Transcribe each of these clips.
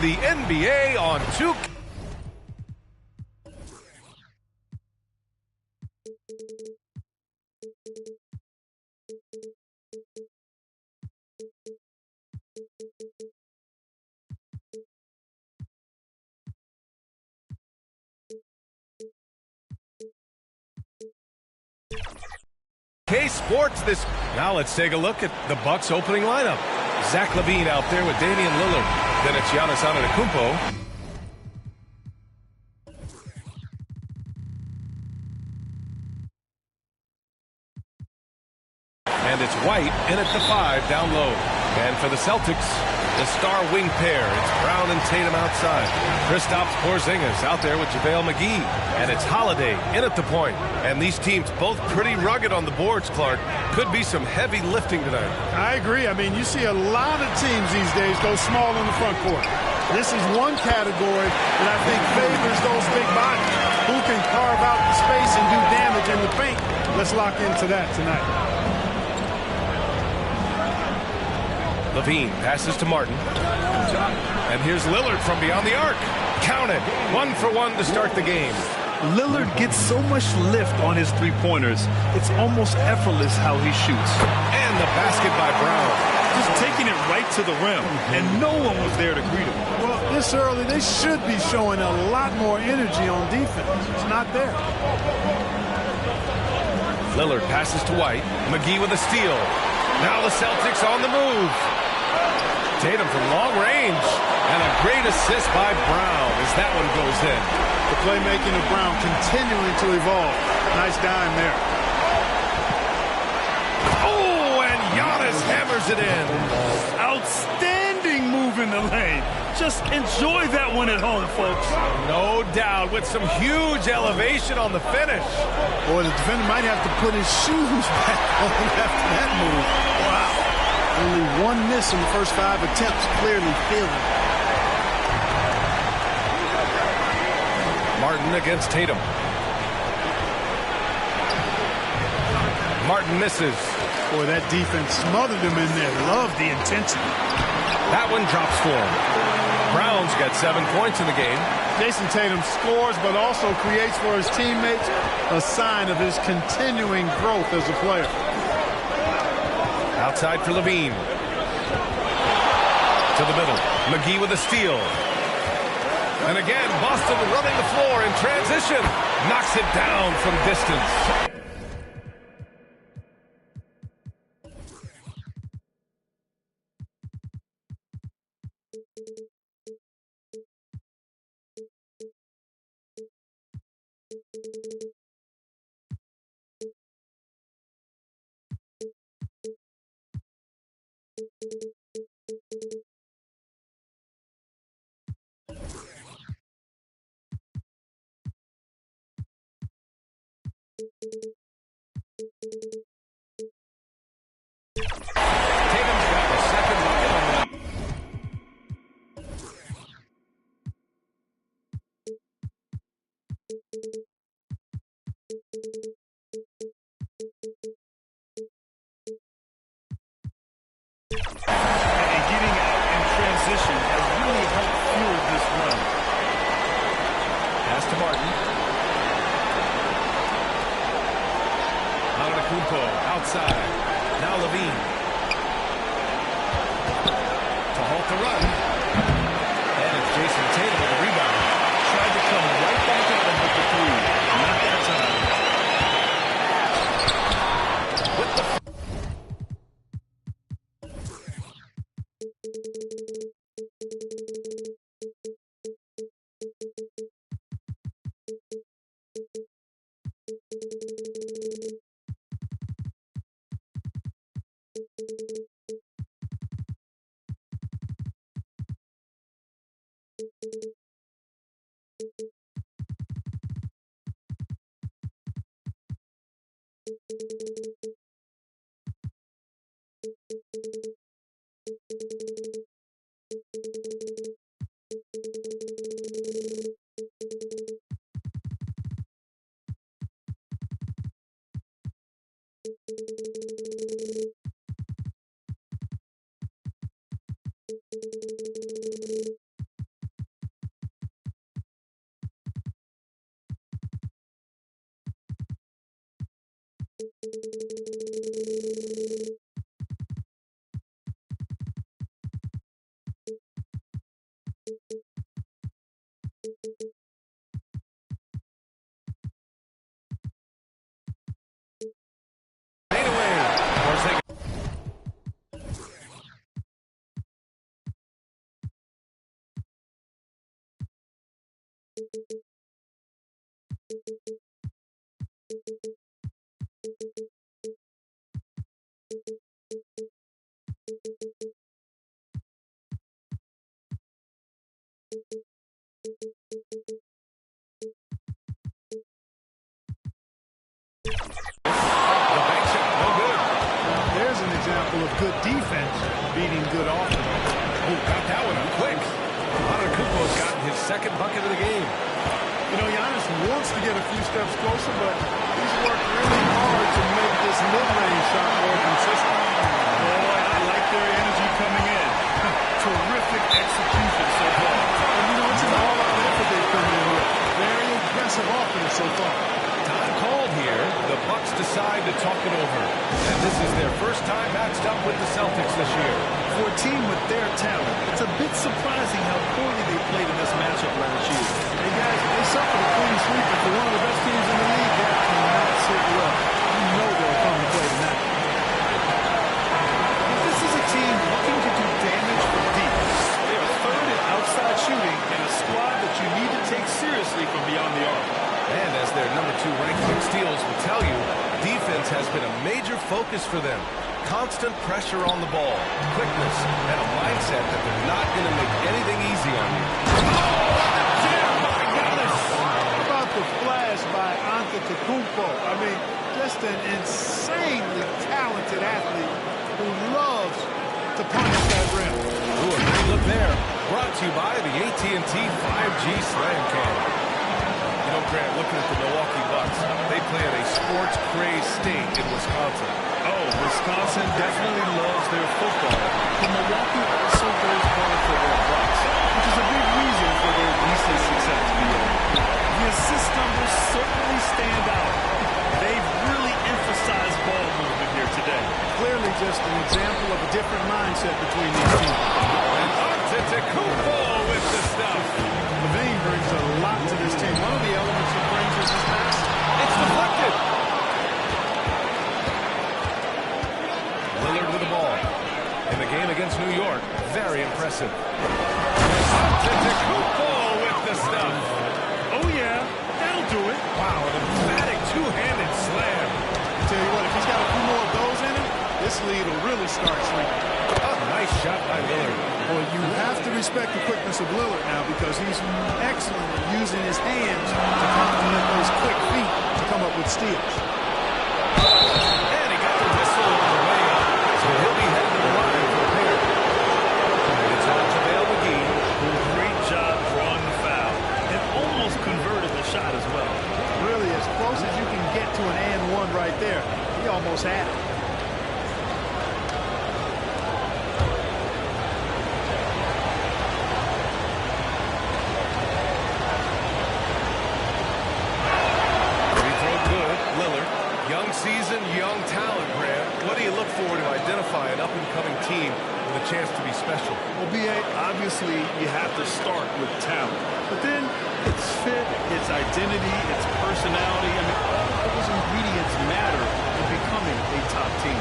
the NBA on 2K. Sports this. Now let's take a look at the Bucks opening lineup. Zach LaVine out there with Damian Lillard. Then it's Giannis Antetokounmpo. And it's White in at the 5 down low. And for the Celtics, the star wing pair. It's Brown and Tatum outside. Kristaps Porzingis out there with JaVale McGee. And it's Holiday in at the point. And these teams both pretty rugged on the boards, Clark. Could be some heavy lifting tonight. I agree. I mean, you see a lot of teams these days go small in the front court. This is one category that I think favors those big bodies who can carve out the space and do damage in the paint. Let's lock into that tonight. LaVine passes to Martin. And here's Lillard from beyond the arc. Count it. 1 for 1 to start the game. Lillard gets so much lift on his three-pointers. It's almost effortless how he shoots. And the basket by Brown. Just taking it right to the rim, and no one was there to greet him. Well, this early, they should be showing a lot more energy on defense. It's not there. Lillard passes to White. McGee with a steal. Now the Celtics on the move. Tatum from long range. And a great assist by Brown as that one goes in. The playmaking of Brown continuing to evolve. Nice dime there. Oh, and Giannis hammers it in. Outstanding move in the lane. Just enjoy that one at home, folks. No doubt, with some huge elevation on the finish. Boy, the defender might have to put his shoes back on after that move. Wow. Only one miss in the first 5 attempts. Clearly feeling. Martin against Tatum. Martin misses. Boy, that defense smothered him in there. Love the intensity. That one drops for him. Brown's got 7 points in the game. Jason Tatum scores, but also creates for his teammates a sign of his continuing growth as a player. Outside for LaVine. To the middle. McGee with a steal. And again, Boston running the floor in transition. Knocks it down from distance. Tatum's got the second bucket on the night. And getting out in transition has really helped fuel this run. Pass to Martin. Antetokounmpo outside. Now LaVine. To halt the run. And it's Jason Tatum with the rebound. Tried to come right back at him with the three. Not that time. With the The bank shot, no good. There's an example of good defense beating good offense. Oh, got that one up quick. Antetokounmpo's gotten his second bucket of the game. You know, Giannis wants to get a few steps closer, but he's worked really hard to make this mid-range shot more consistent. Boy, I like their energy coming in. Terrific execution so far. And you know, it's an all-out effort they've come in with. Very aggressive offense so far. Time called here. The Bucks decide to talk it over. And this is their first time matched up with the Celtics this year. For a team with their talent, it's a bit surprising how poorly they played in this matchup last year. Hey, guys, they suffered a clean sweep for one of the best teams in the league. That cannot sit well. You know they'll come to play tonight. This is a team looking to do damage from deep. They are third in outside shooting and a squad that you need to take seriously from beyond the arc. And as their number 2 ranked in steals will tell you, defense has been a major focus for them. Constant pressure on the ball, quickness, and a mindset that they're not going to make anything easy on you. Oh, what a jam by Giannis! How about the flash by Antetokounmpo? I mean, just an insanely talented athlete who loves to punish that rim. Ooh, a great look there. Brought to you by the AT&T 5G Slam Cam. You know, Grant, looking at the Milwaukee Bucks, they play in a sports-crazed state in Wisconsin. Oh, Wisconsin definitely loves their football, but Milwaukee also goes hard for their Bucks, which is a big reason for their recent success. The assist numbers certainly stand out. They've really emphasized ball movement here today. Clearly just an example of a different mindset between these teams. And Antetokounmpo with the stuff. Levine brings a lot to this team. One of the elements he brings is his pass. It's deflected. Lillard with the ball. In the game against New York, very impressive. Antetokounmpo with the stuff. Oh, yeah, that'll do it. Wow, an emphatic two-handed slam. I tell you what, if he's got a few more of those in him, this lead will really start shrinking. Oh, nice shot by Lillard. Well, you have to respect the quickness of Lillard now because he's excellent at using his hands to complement those quick feet to come up with steals. And he got the whistle on the way up, so he'll be headed to the line for a pair. It's on JaVale McGee. Great job drawing the foul and almost converted the shot as well. Really, as close as you can get to an and one right there. He almost had it. Season, young talent, Grant. What do you look for to identify an up-and-coming team with a chance to be special? Well, B.A., obviously you have to start with talent. But then it's fit, it's identity, it's personality. I mean, all of those ingredients matter in becoming a top team.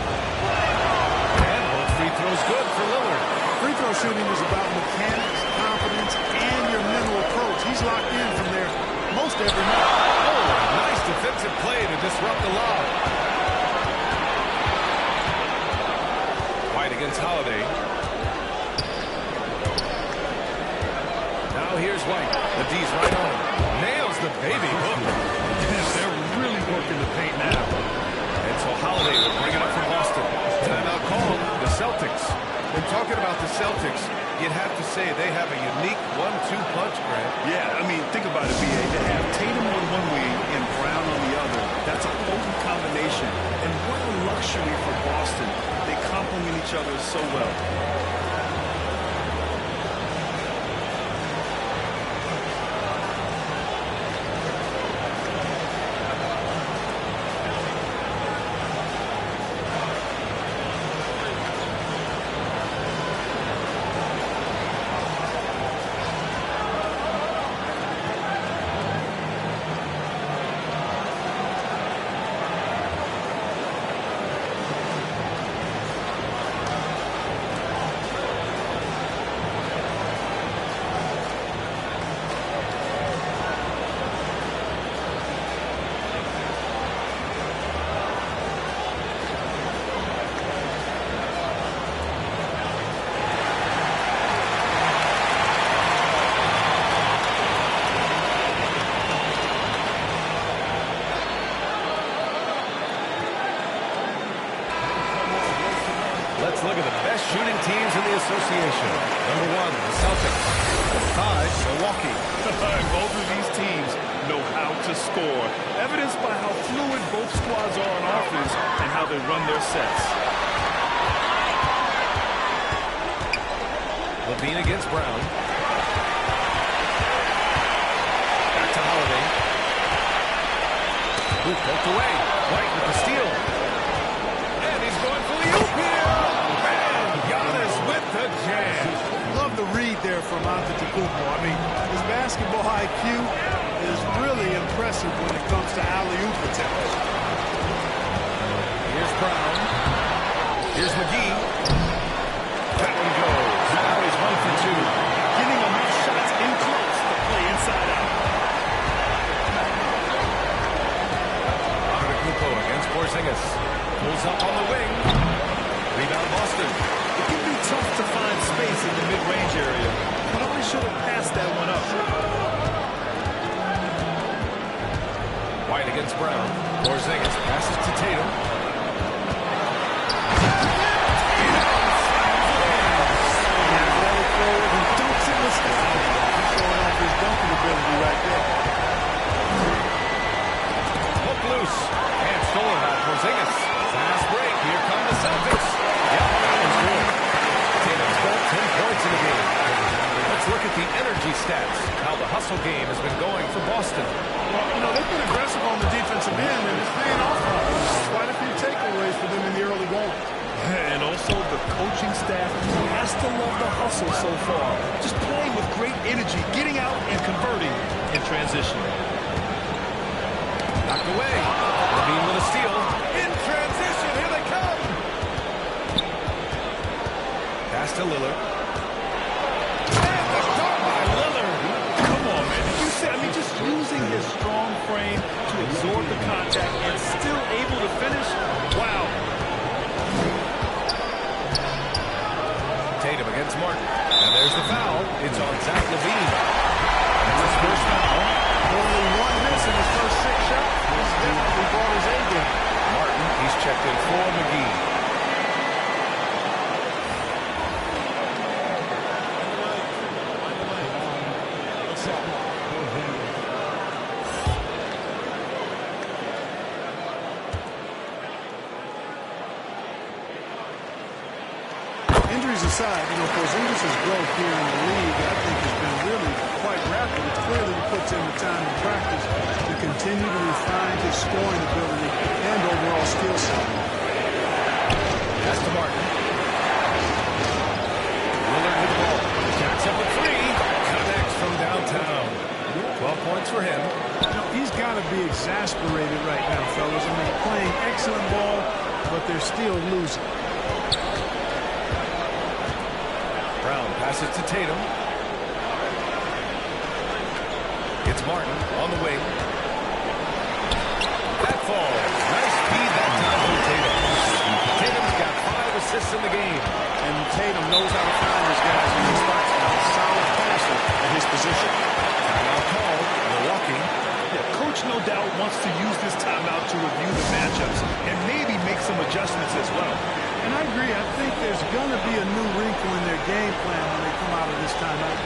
And both free throws good for Lillard. Free throw shooting is about mechanics, confidence, and your mental approach. He's locked in from there most every night. Nice defensive play to disrupt the lob. White against Holiday. Now here's White. The D's right on. Nails the baby hook. They're really working the paint now. And so Holiday will bring it up for Boston. Timeout called. The Celtics. When talking about the Celtics, you'd have to say they have a unique 1-2 punch, Grant. Yeah, I mean, think about it, B.A. They have Tatum on one wing and Brown on the other. That's a potent combination. And what a luxury for Boston. They complement each other so well. teams in the association. Number 1, the Celtics. 5, Milwaukee. Both of these teams know how to score, evidenced by how fluid both squads are on offense and how they run their sets. Levine against Brown. Back to Holiday. Who poked away. White with the steal. And he's going for the oop here. And Giannis with the jam. Love the read there from Antetokounmpo. I mean, his basketball IQ is really impressive when it comes to alley-oop attempts. Here's Brown. Here's McGee. That one goes. Now he's 1 for 2. Getting enough shots in close to play inside out. Antetokounmpo against Porzingis. Pulls up on the wing. Rebound Boston. It can be tough to find space in the mid-range area. Probably should have passed that one up. White against Brown. Porzingis passes to Tatum. Forward and dunks it with style. He's showing off his dunking ability right there. Hook loose. And stolen by Porzingis. Fast break. Here come the Celtics. Yep, that one's good. Tatum's got 10 points in the game. Let's look at the energy stats. How the hustle game has been going for Boston. Well, you know, they've been aggressive on the defensive end, and it's paying off for them. Quite a few takeaways for them in the early going. And also the coaching staff has to love the hustle so far. Just playing with great energy, getting out and converting in transition. Knocked away. Levine with a steal. In transition. Here they come. Pass to Lillard. And the dunk by Lillard. Come on, man. Did you see? I mean, just using his strong frame to absorb the contact and still able to finish. Wow. Tatum against Martin. And there's the foul. It's on Zach Levine. And his first foul. Only 1 miss in his first 6 shots. He's definitely brought his A game. Martin, he's checked in for McGee. Injuries aside, you know, Porzingis' growth here in the league, I think, has been really quite rapid. It's clearly he puts in the time in practice to continue to refine his scoring ability and overall skill set. Pass to Martin. Lillard with the ball. Jacks up a 3. Connects from downtown. 12 points for him. You know, he's got to be exasperated right now, fellas. I mean, playing excellent ball, but they're still losing. Brown passes to Tatum. It's Martin on the wing. That falls. Nice speed that time from Tatum. Tatum's got 5 assists in the game. And Tatum knows how to find his guys in these spots now. Solid passer at his position. Timeout call. Milwaukee. Yeah, coach no doubt wants to use this timeout to review the matchups and maybe make some adjustments as well. And I agree. I think there's going to be a new wrinkle in their game plan when they come out of this timeout.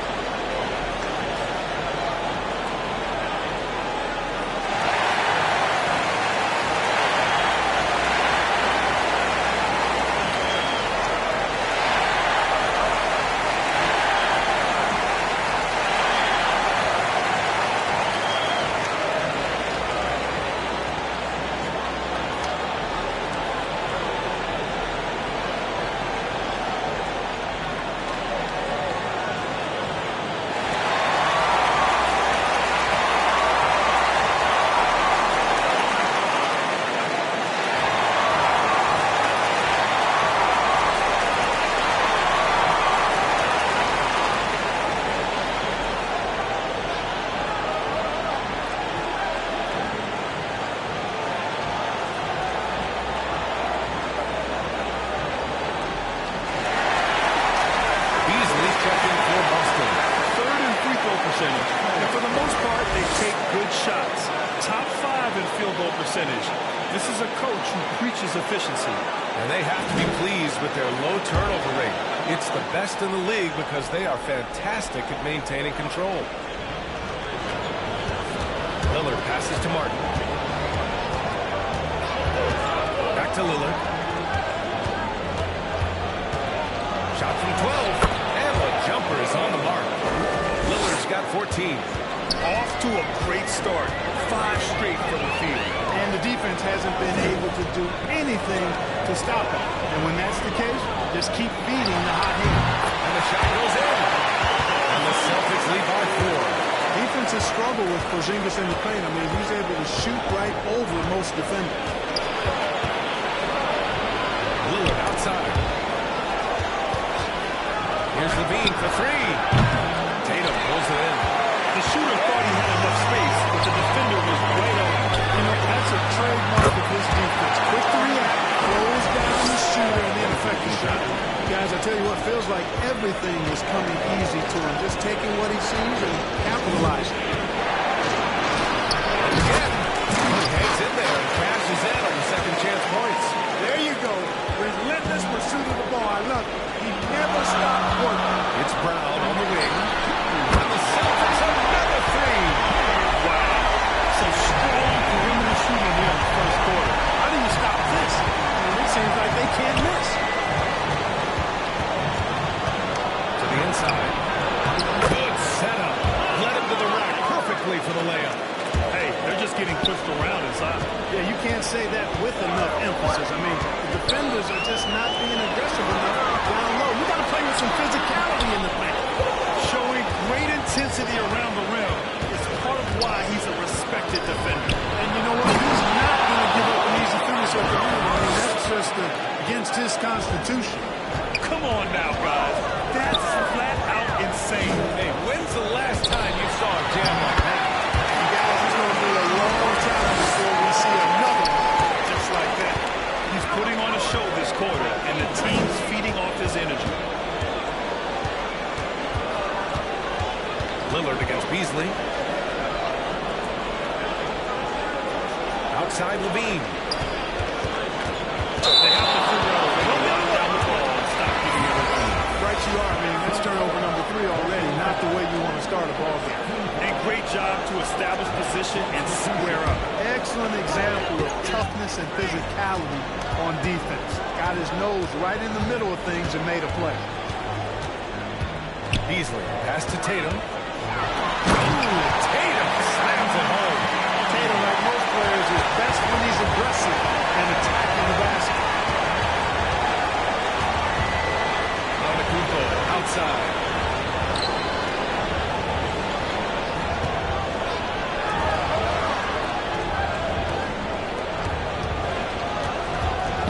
And for the most part, they take good shots. Top 5 in field goal percentage. This is a coach who preaches efficiency. And they have to be pleased with their low turnover rate. It's the best in the league because they are fantastic at maintaining control. Lillard passes to Martin. Back to Lillard. Shot from 12. And the jumper is on the mark. Lillard's got 14. Off to a great start. 5 straight from the field. And the defense hasn't been able to do anything to stop it. And when that's the case, just keep feeding the hot hand. And the shot goes in. And the Celtics lead by 4. Defenses struggle with Porzingis in the paint. I mean, he's able to shoot right over most defenders. Lillard outside. Here's Levine for 3. Tatum pulls it in. The shooter thought he had enough space, but the defender was right on. You know, that's a trademark of his defense. Quick to react, close down the shooter, and then affect the shot. Guys, I tell you what, feels like everything is coming easy to him. Just taking what he sees and capitalizing. Again, he hangs in there and cashes in on the second chance points. There you go. Relentless pursuit of the ball. I love it. He never stopped working. It's Brown on the wing. And the Celtics another 3. Wow. Some strong perimeter shooting here in the first quarter. How do you stop this? I mean, it seems like they can't miss. To the inside. Good setup. Led him to the rack perfectly for the layup. Hey, they're just getting pushed around inside. Yeah, you can't say that with enough emphasis. I mean, the defenders are just not being aggressive enough down low. You got to play with some physicality in the paint. Showing great intensity around the rim is part of why he's a respected defender. And you know what? He's not going to give up an easy finish at the rim. I mean, that's just against his constitution. Come on now, guys. That's flat out insane. Hey, when's the last time you saw a jam like that? And guys, it's going to be a long time before we see another one just like that. He's putting on a show this quarter, and the team's feeding off his energy. Lillard against Beasley. Outside Levine. They have to figure out a way to knock down the ball and stop giving it away. Right you are, man. That's turnover number 3 already. Not the way you want to start a ball game. A great job to establish position and square up. Excellent example of toughness and physicality on defense. Got his nose right in the middle of things and made a play. Beasley pass to Tatum. Tatum slams it home. Tatum, like most players, is best when he's aggressive and attacking the basket. Antetokounmpo outside.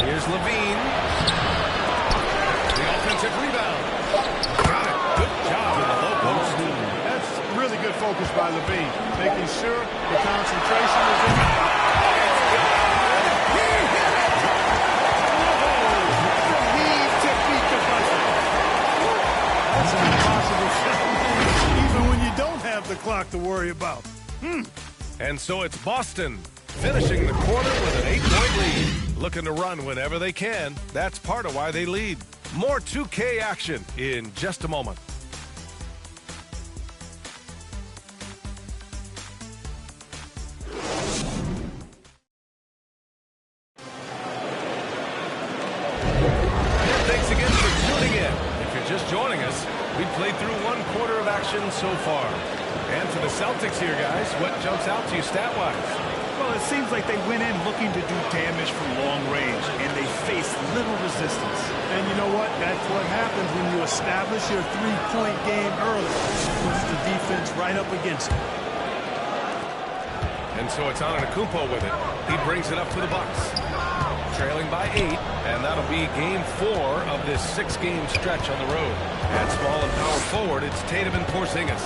Here's Levine. The offensive rebound. Got it. Good job in the low post. That's really good focus by Levine, making sure the concentration is in. He hit it! Levine to beat the buzzer. That's an impossible shot, even when you don't have the clock to worry about. And so it's Boston finishing the quarter with an 8-point lead. Looking to run whenever they can. That's part of why they lead. More 2K action in just a moment. Thanks again for tuning in. If you're just joining us, we played through 1 quarter of action so far. And for the Celtics here, guys, what jumps out to you stat-wise? Well, it seems like they went in looking to do damage from long range, and they faced little resistance. And you know what? That's what happens when you establish your three-point game early. Puts the defense right up against it. And so it's Antetokounmpo with it. He brings it up to the Bucks. Trailing by 8, and that'll be game 4 of this 6-game stretch on the road. At small and power forward, it's Tatum and Porzingis.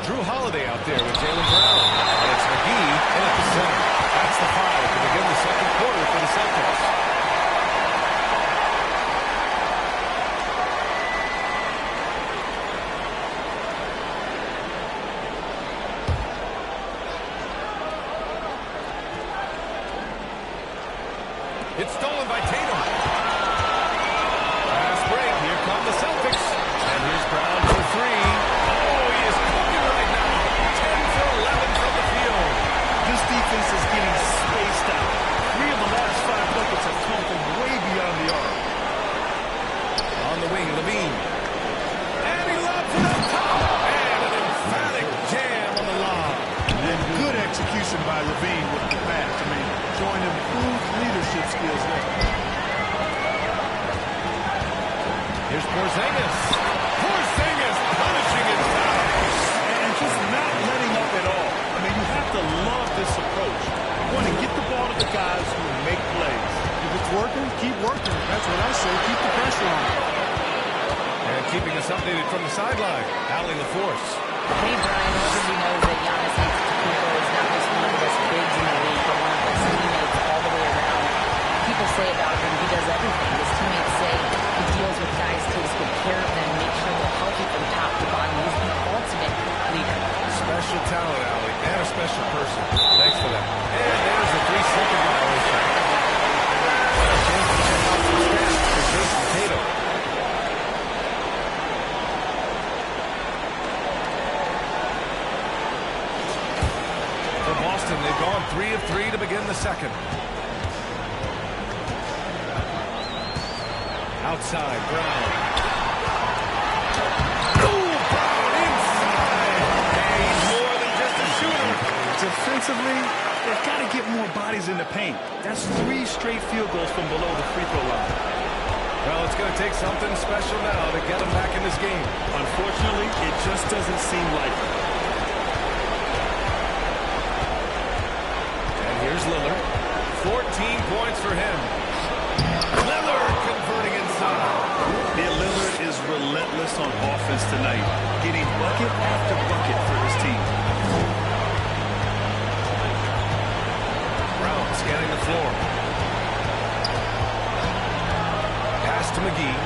Drew Holiday out there with Jaylen Brown. And it's McGee in at the center. That's the foul to begin the second quarter for the Celtics. Porzingis. Porzingis punishing his foul. And just not letting up at all. I mean, you have to love this approach. You want to get the ball to the guys who make plays. If it's working, keep working. That's what I say. Keep the pressure on. And keeping us updated from the sideline, Allie LaForce. Hey, Brian, everybody knows that Giannis Antetokounmpo is not just one of the best bigs in the league, but one of the best teammates all the way around. People say about him, he does everything. His teammates say he deals with guys, takes good care of them, makes sure they're healthy from top to bottom. He's the ultimate leader. Special talent, Allie, and a special person. Thanks for that. And there's a 3-second violation. A chance to check out some stats for Jason Tatum. For Boston, they've gone 3 of 3 to begin the second. Outside, Brown. Brown inside. And he's more than just a shooter. Defensively, they've got to get more bodies in the paint. That's 3 straight field goals from below the free throw line. Well, it's going to take something special now to get them back in this game. Unfortunately, it just doesn't seem like it. And here's Lillard. 14 points for him. Lillard converting inside. Yeah, Lillard is relentless on offense tonight, getting bucket after bucket for his team. Brown scanning the floor. Pass to McGee.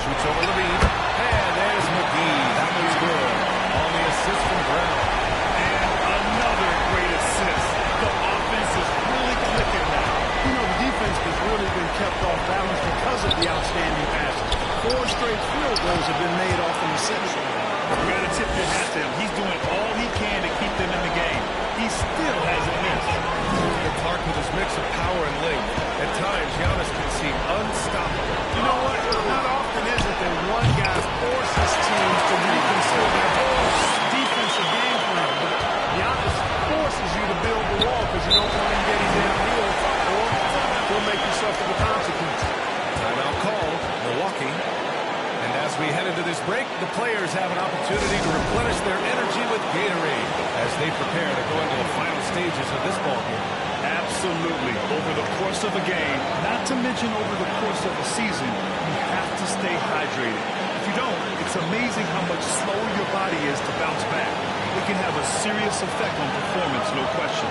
Shoots over Levine. And there's McGee. That one's good. On the assist from Brown. And another great assist. The offense is really clicking now. You know, the defense has really been kept off balance because of the outstanding passes. 4 straight field goals have been made off an assist. You got to tip your hat to him. He's doing all he can to keep them in the game. He still hasn't missed. Gets Clark with his mix of power and length. At times, Giannis can seem unstoppable. You know what? Not often is it that one guy forces teams to reconsider their whole defensive game plan. But Giannis forces you to build the wall because you don't want him getting downhill or will make you suffer the consequence. Timeout called, Milwaukee. And as we head into this break, the players have an opportunity to replenish their energy with Gatorade as they prepare to go into the final stages of this ballgame. Absolutely. Over the course of a game, not to mention over the course of a season, you have to stay hydrated. If you don't, it's amazing how much slower your body is to bounce back. It can have a serious effect on performance, no question.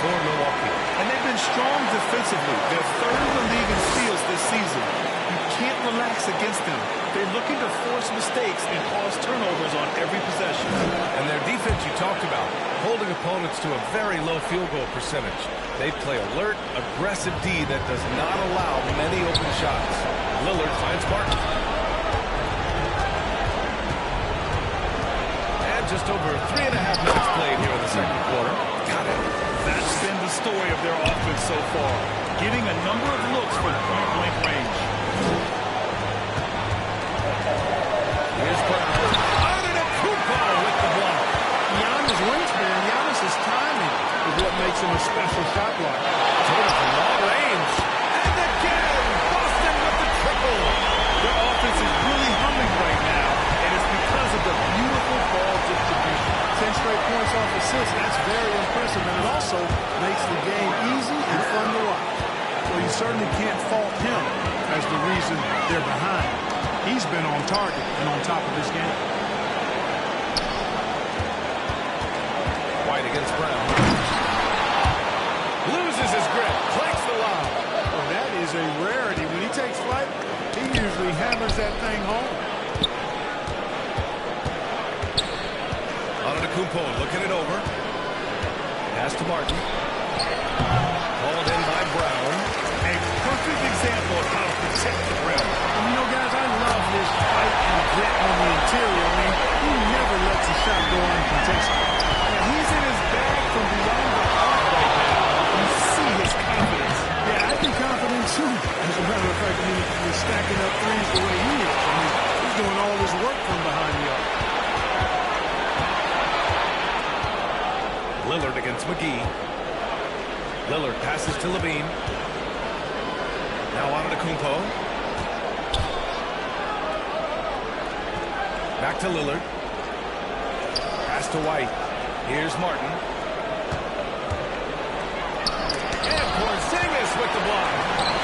for Milwaukee. And they've been strong defensively. They're third in the league in steals this season. You can't relax against them. They're looking to force mistakes and cause turnovers on every possession. And their defense you talked about, holding opponents to a very low field goal percentage. They play alert, aggressive D that does not allow many open shots. Lillard finds Martin. And just over 3.5 minutes played here in the second quarter. Got it. That's been the story of their offense so far, getting a number of looks from point-blank range. Here's Brown. Antetokounmpo with the block. Giannis' wingspan, Giannis' timing is what makes him a special shot blocker. Tatum from long range. And again, Boston with the triple. Their offense is really humming right now, and it's because of the beautiful ball distribution. 10 straight points off assists, that's very impressive, and it also makes the game easy and fun to watch. Well, you certainly can't fault him as the reason they're behind. He's been on target and on top of this game. White against Brown. Loses his grip, flanks the lob. Well, that he hammers that thing home. Kumpo looking it over. Pass to Martin. Hauled in by Brown. A perfect example of how to protect the rim. And you know, guys, I love his fight and grit on the interior. I mean, he never lets a shot go uncontested. And he's in his bag from beyond the arc right now. You see his confidence. Yeah, I'd be confident too. As a matter of fact, I mean, he's stacking up threes the way he is. I mean, he's doing all his work from behind the arc. Lillard against McGee. Lillard passes to Levine. Now on to Kumpo. Back to Lillard. Pass to White. Here's Martin. And Porzingis with the block.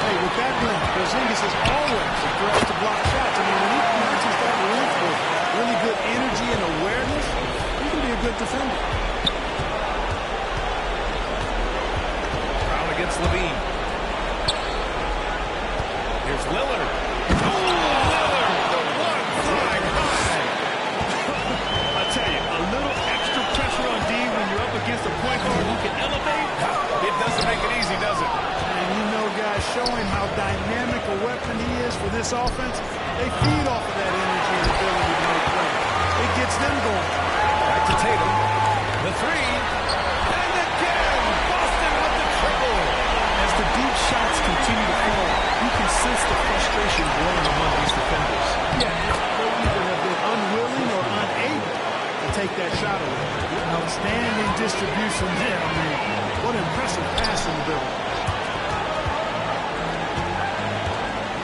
Hey, with that being, Porzingis is always a threat to block shots. I mean, when he matches that length with really good energy and awareness, he can be a good defender. Against Levine. Here's Lillard. Oh, Lillard! The one flying high. I tell you, a little extra pressure on D when you're up against a point guard who can elevate. It doesn't make it easy, does it? And you know, guys, showing how dynamic a weapon he is for this offense, they feed off of that energy and ability to make plays. It gets them going. Back to Tatum. The three. And again, Boston with the triple. As the deep shots continue to fall, you can sense the frustration growing among these defenders. Yeah, they either have been unwilling or unable to take that shot away. Outstanding distribution there. I mean, what impressive passing ability.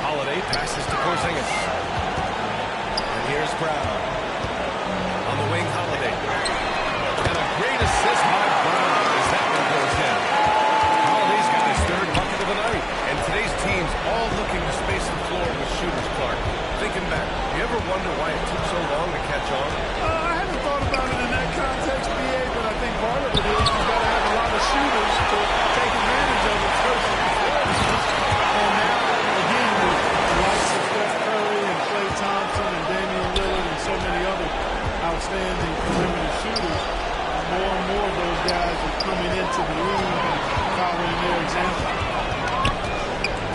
Holiday passes to Porzingis. And here's Brown. On the wing, Holiday. And a great assist by Brown as that one goes in. Holiday's got his third bucket of the night. And today's team's all looking to space the floor with shooters, Clark. Thinking back, you ever wonder why it took so long to catch on? I haven't thought about it in that context, BA, but I think part of it is you've got to have a lot of shooters to take advantage of it first and foremost. And now, again, with the likes of Steph Curry and Klay Thompson and Damian Lillard and so many other outstanding perimeter shooters, more and more of those guys are coming into the league and following their example.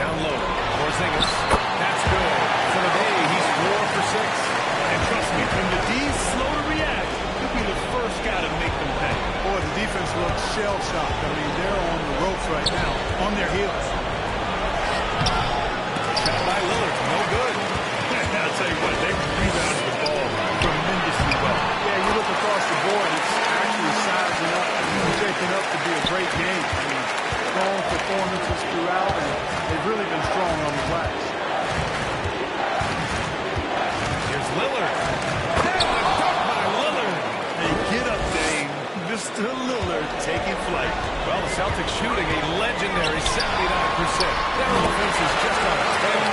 Down low, Porzingis. That's good. For the day, he's 4 for 6. And trust me, when the D's slow to react, he'll be the first guy to make them pay. Boy, the defense looks shell-shocked. I mean, they're on the ropes right now, on their heels. Shot by Lillard, no good. I'll tell you what, they rebounded the ball tremendously well. Yeah, you look across the board, it's actually sizing up and shaping up to be a great game. I mean, strong performances throughout, and they've really been strong on the glass. Here's Lillard. And a dunk by Lillard. Hey, get up, Dame. Mr. Lillard taking flight. Well, the Celtics shooting a legendary 79%. Their offense is just on a tear.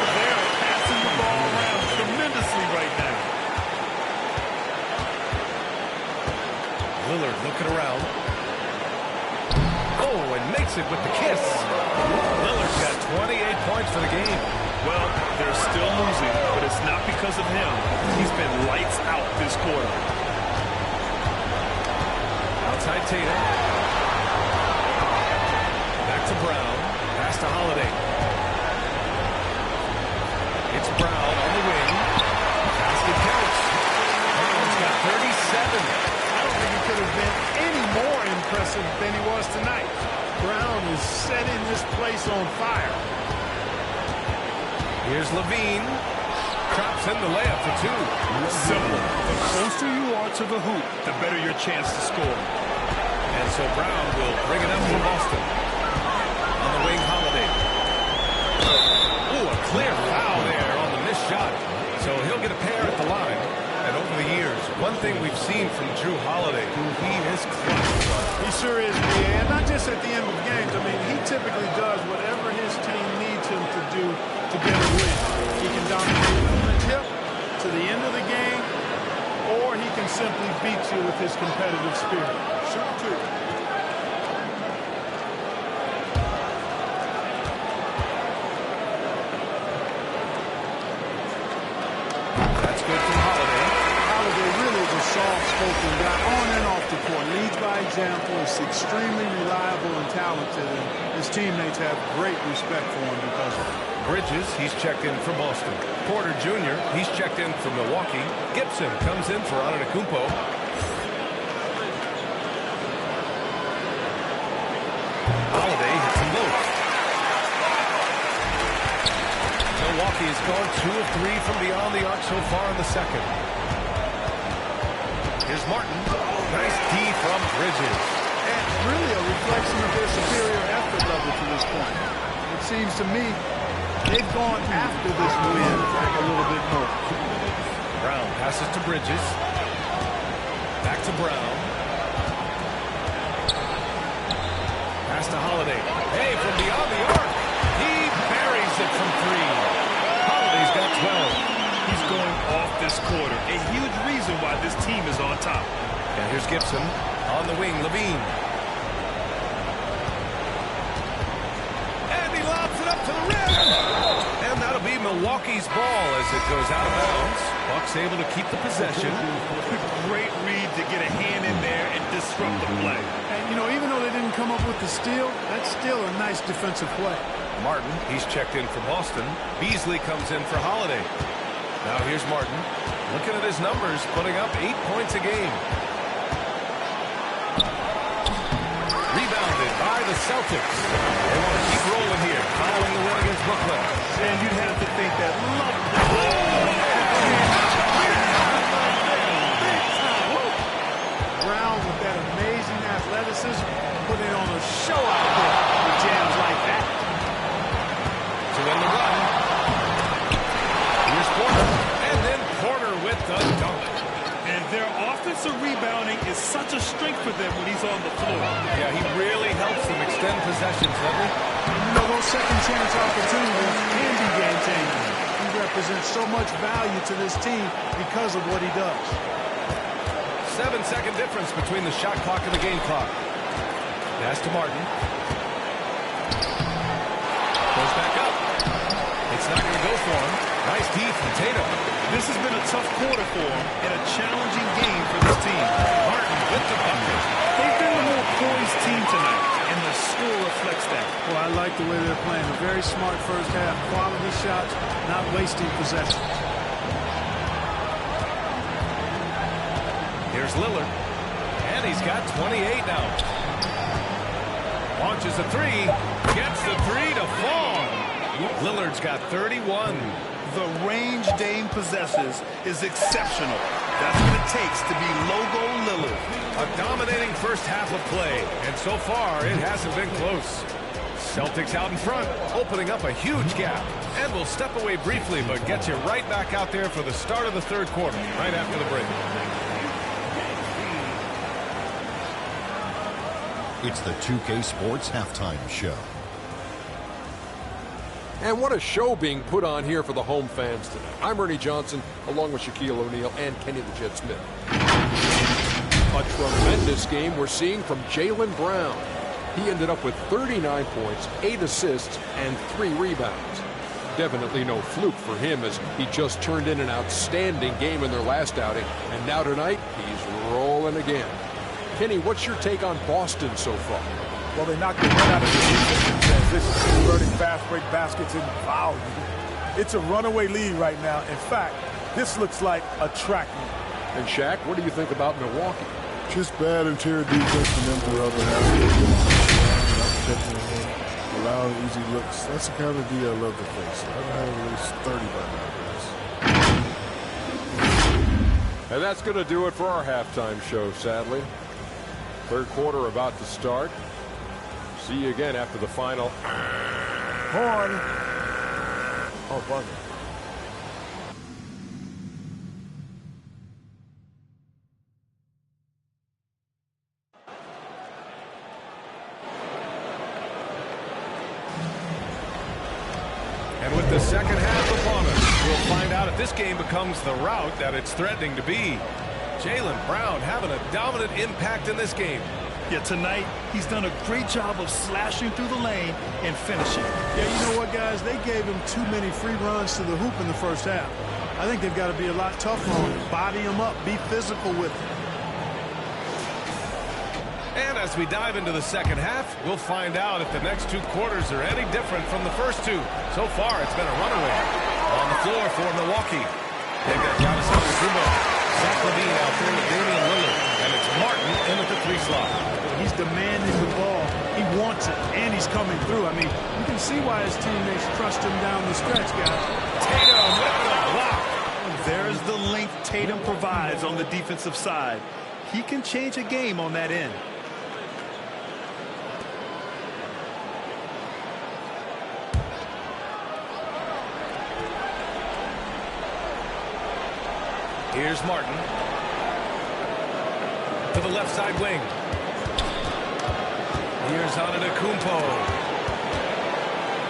They are passing the ball around tremendously right now. Lillard looking around. Oh, and makes it with the kiss. Lillard's got 28 points for the game. Well, they're still losing, but it's not because of him. He's been lights out this quarter. Outside Tatum. Back to Brown. Pass to Holiday. It's Brown on the wing. Basket counts. Brown's got 37. I don't think he could have been any more impressive than he was tonight. Brown is setting this place on fire. Here's Levine. Drops in the layup for 2. Simple. The closer you are to the hoop, the better your chance to score. And so Brown will bring it up for Boston. On the wing, Holiday. Oh, a clear foul there on the missed shot. So he'll get a pair at the line. And over the years, one thing we've seen from Drew Holiday, he is clutch. He sure is, man. And not just at the end of games. I mean, he typically does whatever his team needs him to do to get a win. He can dominate from the tip to the end of the game, or he can simply beat you with his competitive spirit. Shoot two. outspoken guy on and off the court. Leads by example. Is extremely reliable and talented. And his teammates have great respect for him because of it. Bridges, he's checked in for Boston. Porter Jr., he's checked in for Milwaukee. Gibson comes in for Antetokounmpo. Holiday hits him both. Milwaukee has gone 2 of 3 from beyond the arc so far in the second. Here's Martin. Nice D from Bridges. And really a reflection of their superior effort level to this point. It seems to me they've gone after this win a little bit more. Brown passes to Bridges. Back to Brown. Pass to Holiday. Hey, from beyond the arc. He buries it from 3. Holiday's got 12. He's going off this quarter. A huge reason why this team is on top. And here's Gibson on the wing. Levine. And he lobs it up to the rim. And that'll be Milwaukee's ball as it goes out of bounds. Bucks able to keep the possession. Great read to get a hand in there and disrupt the play. And, you know, even though they didn't come up with the steal, that's still a nice defensive play. Martin, he's checked in for Boston. Beasley comes in for Holiday. Now here's Martin. Looking at his numbers, putting up 8 points a game. Rebounded by the Celtics. They want to keep rolling here, following the win against Brooklyn. And you'd have to think that Brown with that amazing athleticism, putting on a show out there with jams like that. To win the run. Here's Porter. And then Porter with the dunk. And their offensive rebounding is such a strength for them when he's on the floor. Yeah, he really helps them extend possessions, doesn't he? You know, those second chance opportunities can be game changing. He represents so much value to this team because of what he does. 7-second difference between the shot clock and the game clock. Pass to Martin. Goes back up. It's not going to go for him. Nice D from Tatum. This has been a tough quarter for him and a challenging game for this team. Martin with the bucket. They've been a more poised team tonight, and the score reflects that. Well, I like the way they're playing. A very smart first half. Quality shots, not wasting possessions. Here's Lillard. And he's got 28 now. Launches a 3. Gets the 3 to fall. Lillard's got 31. The range Dame possesses is exceptional. That's what it takes to be Logo Lillard. A dominating first half of play. And so far, it hasn't been close. Celtics out in front, opening up a huge gap. And we'll step away briefly, but get you right back out there for the start of the third quarter, right after the break. It's the 2K Sports Halftime Show. And what a show being put on here for the home fans tonight. I'm Ernie Johnson, along with Shaquille O'Neal and Kenny the Jet Smith. A tremendous game we're seeing from Jaylen Brown. He ended up with 39 points, 8 assists, and 3 rebounds. Definitely no fluke for him, as he just turned in an outstanding game in their last outing. And now tonight, he's rolling again. Kenny, what's your take on Boston so far? Well, they knocked the run out of the defense in transition, converting fast break baskets and foul. It's a runaway lead right now. In fact, this looks like a track meet. And Shaq, what do you think about Milwaukee? Just bad interior defense from them the other half. Allowing easy looks. That's the kind of D I love to face. I've had at least 30 by now, guys. And that's going to do it for our halftime show, sadly. Third quarter about to start. See you again after the final. Horn. Oh, buzzer. And with the second half upon us, we'll find out if this game becomes the rout that it's threatening to be. Jaylen Brown having a dominant impact in this game. Yeah, tonight, he's done a great job of slashing through the lane and finishing. Yeah, you know what, guys? They gave him too many free runs to the hoop in the first half. I think they've got to be a lot tougher on him. Body him up. Be physical with him. And as we dive into the second half, we'll find out if the next 2 quarters are any different from the first 2. So far, it's been a runaway. On the floor for Milwaukee. They've got Giannis Antetokounmpo, Zach LaVine out there with Damian Lillard, and it's Martin in at the 3 slot. He's demanding the ball. He wants it, and he's coming through. I mean, you can see why his teammates trust him down the stretch, guys. Tatum with the block. There's the length Tatum provides on the defensive side. He can change a game on that end. Here's Martin. To the left side wing. Here's Antetokounmpo.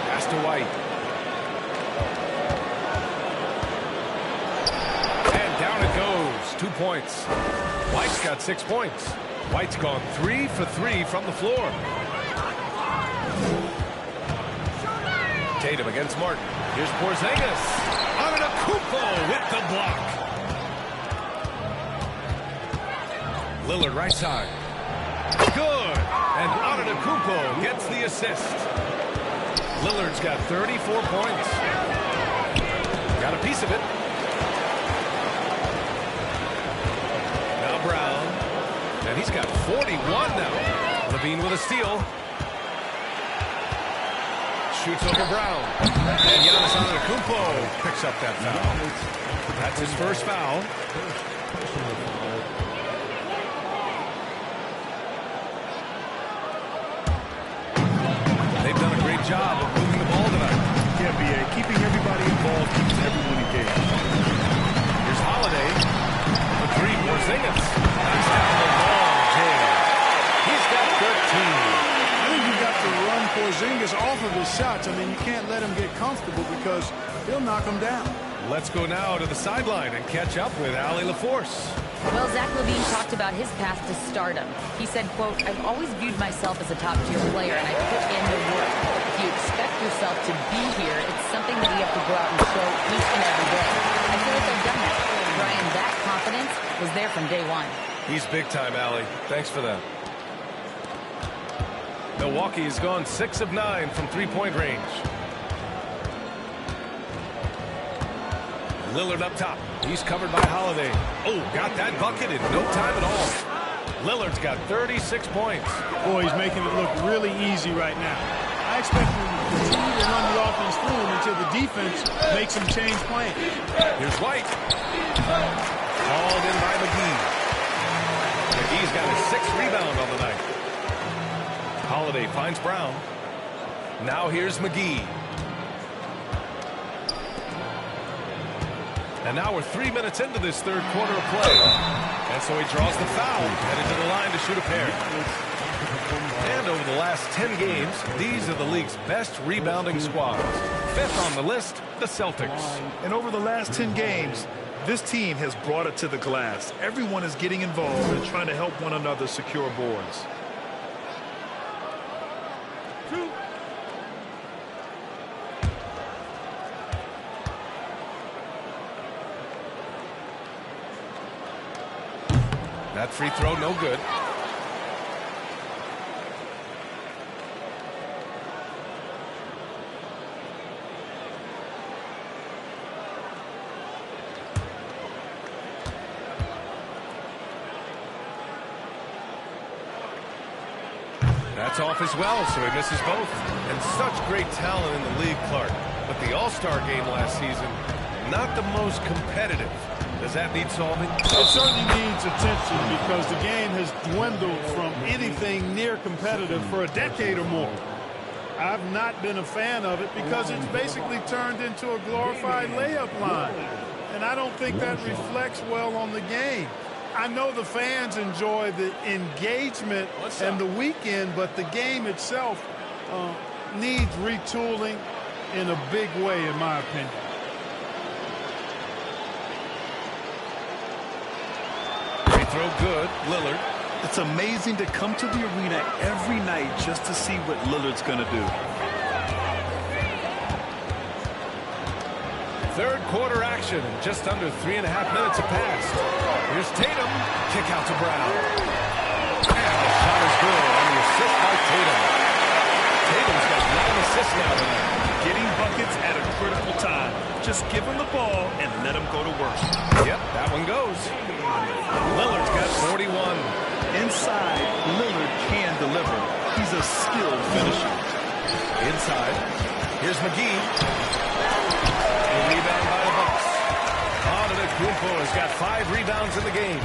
Pass to White. And down it goes. 2 points. White's got 6 points. White's gone 3 for 3 from the floor. Tatum against Martin. Here's Porzingis. Antetokounmpo with the block. Lillard right side. Good. And Antetokounmpo gets the assist. Lillard's got 34 points. Got a piece of it. Now Brown. And he's got 41 now. LaVine with a steal. Shoots over Brown. And Giannis Antetokounmpo picks up that foul. That's his first foul. They've done a great job of moving the ball tonight. Yeah, B.A. Keeping everybody involved keeps everyone engaged. Here's Holiday. The 3, Porzingis. Knocks down the long jam. He's got 13. I think you've got to run Porzingis off of his shots. I mean, you can't let him get comfortable because he'll knock him down. Let's go now to the sideline and catch up with Allie LaForce. Well, Zach LaVine talked about his path to stardom. He said, quote, "I've always viewed myself as a top-tier player, and I put in the work. If you expect yourself to be here, it's something that you have to go out and show each and every day. I feel like I've done that. Brian, that confidence was there from day one." He's big time, Allie. Thanks for that. Milwaukee has gone 6 of 9 from 3-point range. Lillard up top. He's covered by Holiday. Oh, got that bucket in no time at all. Lillard's got 36 points. Boy, he's making it look really easy right now. I expect him to continue to run the offense through him until the defense makes him change plans. Here's White. Called in by McGee. McGee's got his 6th rebound on the night. Holiday finds Brown. Now here's McGee. And now we're 3 minutes into this third quarter of play. And so he draws the foul, headed to the line to shoot a pair. And over the last 10 games, these are the league's best rebounding squads. 5th on the list, the Celtics. And over the last 10 games, this team has brought it to the glass. Everyone is getting involved and trying to help one another secure boards. That free throw, no good. That's off as well, so he misses both. And such great talent in the league, Clark. But the All-Star game last season, not the most competitive. Does that need solving? It certainly needs attention because the game has dwindled from anything near competitive for a decade or more. I've not been a fan of it because it's basically turned into a glorified layup line. And I don't think that reflects well on the game. I know the fans enjoy the engagement and the weekend, but the game itself needs retooling in a big way, in my opinion. Throw good, Lillard. It's amazing to come to the arena every night just to see what Lillard's going to do. Third quarter action, just under 3.5 minutes have passed. Here's Tatum, kick out to Brown. And the shot is good on the assist by Tatum. Tatum's got 9 assists now tonight. Getting buckets at a critical time. Just give him the ball and let him go to work. Yep, that one goes. Lillard's got 41. Inside, Lillard can deliver. He's a skilled finisher. Inside, here's McGee. A rebound by the Bucks. Antetokounmpo has got 5 rebounds in the game.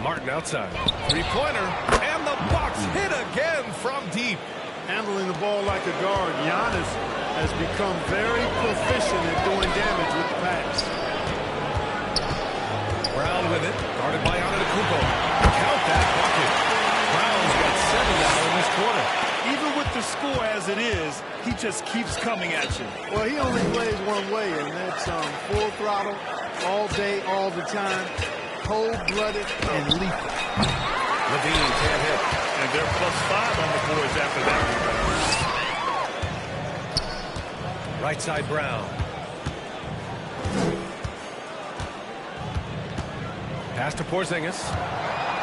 Martin outside. Three-pointer. And the Bucks hit again from deep. Handling the ball like a guard, Giannis has become very proficient at doing damage with the pass. Brown with it. Guarded by Antetokounmpo. Count that bucket. Brown's got 7 now in this quarter. Even with the score as it is, he just keeps coming at you. Well, he only plays one way, and that's full throttle, all day, all the time, cold-blooded and lethal. Levine can't hit. And they're +5 on the boards after that rebound. Right side Brown. Pass to Porzingis.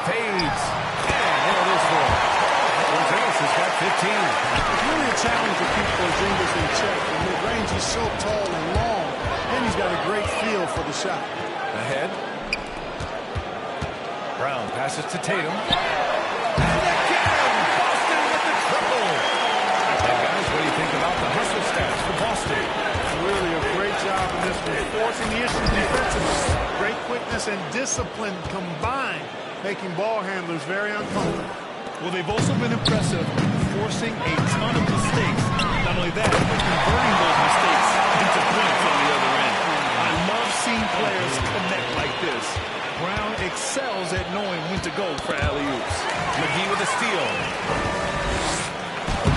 Fades. And there it is for him. Porzingis has got 15. It's really a challenge to keep Porzingis in check. The mid-range is so tall and long, and he's got a great feel for the shot. Ahead. Brown passes to Tatum. And again, Boston with the triple. And guys, what do you think about the hustle stats for Boston? Really a great job in this one, forcing the issue defensively. Great quickness and discipline combined, making ball handlers very uncomfortable. Well, they've also been impressive, forcing a ton of mistakes. Not only that, but converting those mistakes into points on the other end. I love seeing players connect like this. Brown excels at knowing when to go for alley-oops. McGee with a steal.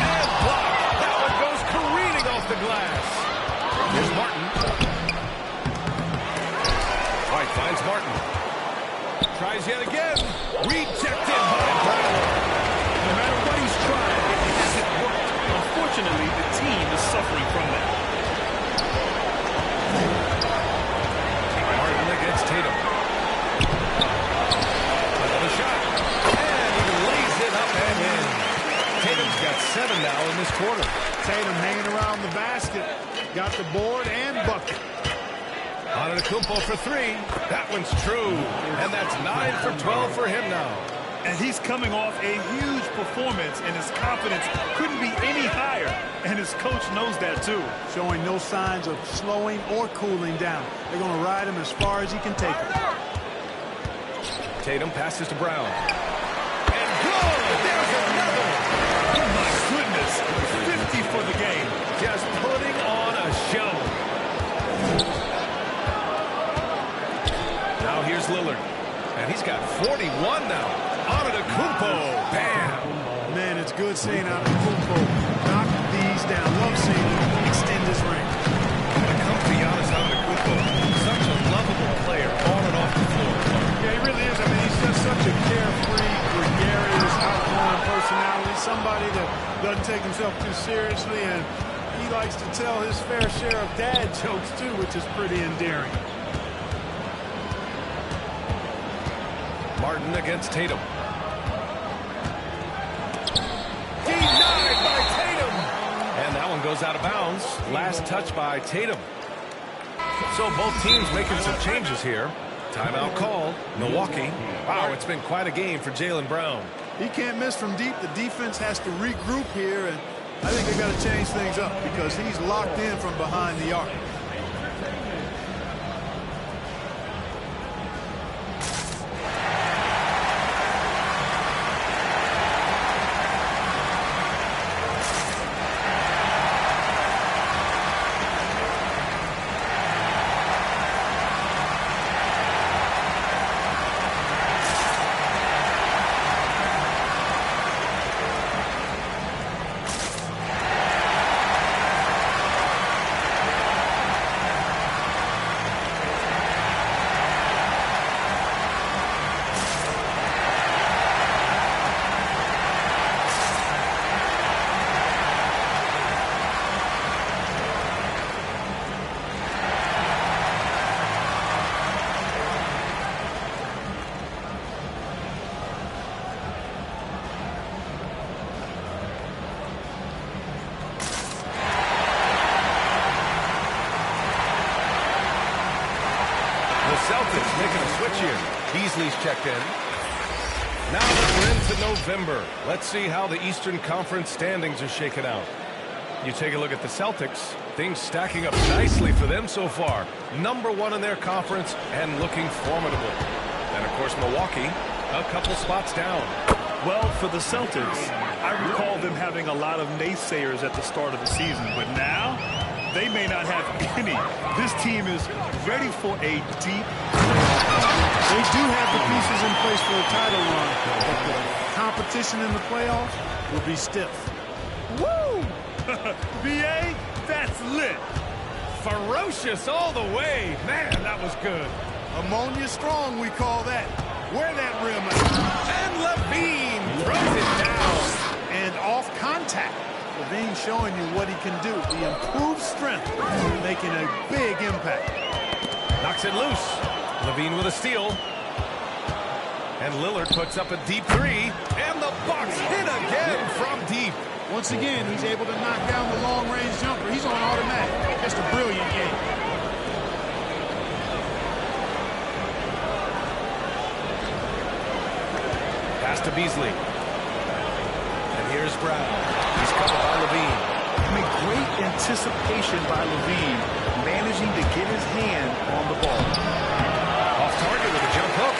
And blocked. That one goes careening off the glass. Here's Martin. White finds Martin. Tries yet again. Rejected by Brown. No matter what he's trying, it hasn't worked. Unfortunately, the team is suffering from that. Martin against Tatum. Another shot. And he lays it up and in. Tatum's got 7 now in this quarter. Tatum hanging around the basket, got the board and bucket. Antetokounmpo for 3. That one's true. And that's 9 for 12 for him now. And he's coming off a huge performance, and his confidence couldn't be any higher. And his coach knows that, too. Showing no signs of slowing or cooling down. They're going to ride him as far as he can take him. Tatum passes to Brown. And good! There's another! Oh, my goodness. 50 for the game. Just putting on a show. Now here's Lillard. And he's got 41 now. Antetokounmpo. Bam! Man, it's good seeing Antetokounmpo knock these down. Love seeing him extend his range. When it comes to Giannis Antetokounmpo, such a lovable player on and off the floor. Yeah, he really is. I mean, he's just such a carefree, gregarious, outgoing personality. Somebody that doesn't take himself too seriously, and he likes to tell his fair share of dad jokes, too, which is pretty endearing. Martin against Tatum. Denied by Tatum. And that one goes out of bounds. Last touch by Tatum. So both teams making some changes here. Timeout called. Milwaukee. Wow, it's been quite a game for Jaylen Brown. He can't miss from deep. The defense has to regroup here, and I think they've got to change things up because he's locked in from behind the arc. Celtics making a switch here. Beasley's checked in. Now that we're into November, let's see how the Eastern Conference standings are shaken out. You take a look at the Celtics, things stacking up nicely for them so far. #1 in their conference and looking formidable. And, of course, Milwaukee, a couple spots down. Well, for the Celtics, I recall them having a lot of naysayers at the start of the season, but now they may not have any. This team is ready for a deep playoff. They do have the pieces in place for a title run, but the competition in the playoffs will be stiff. Woo! BA, that's lit. Ferocious all the way. Man, that was good. Ammonia strong, we call that. Wear that rim out. And Levine throws it down. And off contact. Levine showing you what he can do. The improved strength, making a big impact. Knocks it loose. Levine with a steal. And Lillard puts up a deep three. And the Bucks hit again from deep. Once again, he's able to knock down the long-range jumper. He's on automatic. Just a brilliant game. Pass to Beasley. And here's Brown. He's covered by Levine. I mean, great anticipation by Levine, managing to get his hand on the ball. Off target with a jump hook.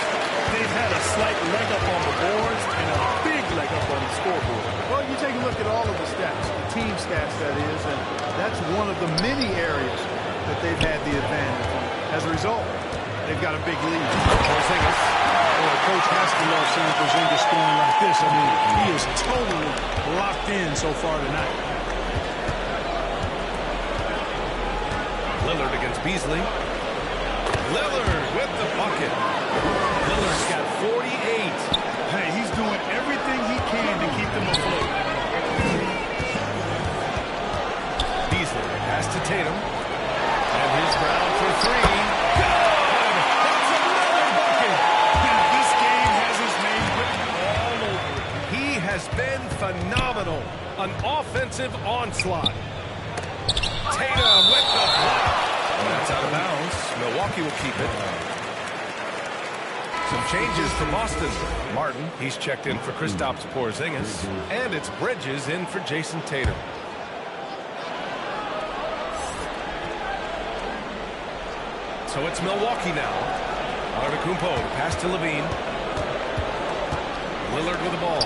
They've had a slight leg up on the boards and a big leg up on the scoreboard. Well, you take a look at all of the stats, the team stats, that is, and that's one of the many areas that they've had the advantage. As a result, they've got a big lead. Porzingis. Well, Coach has to love seeing Porzingis scoring like this. I mean, he is totally locked in so far tonight. Lillard against Beasley. Lillard with the bucket. Lillard's got 48. Hey, he's doing everything he can to keep them afloat. Beasley pass to Tatum. And here's Brown for three. Good! That's another bucket! And this game has his name written all over it. He has been phenomenal. An offensive onslaught. Tatum with the block. That's out of bounds. Milwaukee will keep it. Some changes for Boston. Martin, he's checked in for Kristaps Porzingis. And it's Bridges in for Jason Tatum. So it's Milwaukee now. Antetokounmpo, pass to Levine. Lillard with the ball.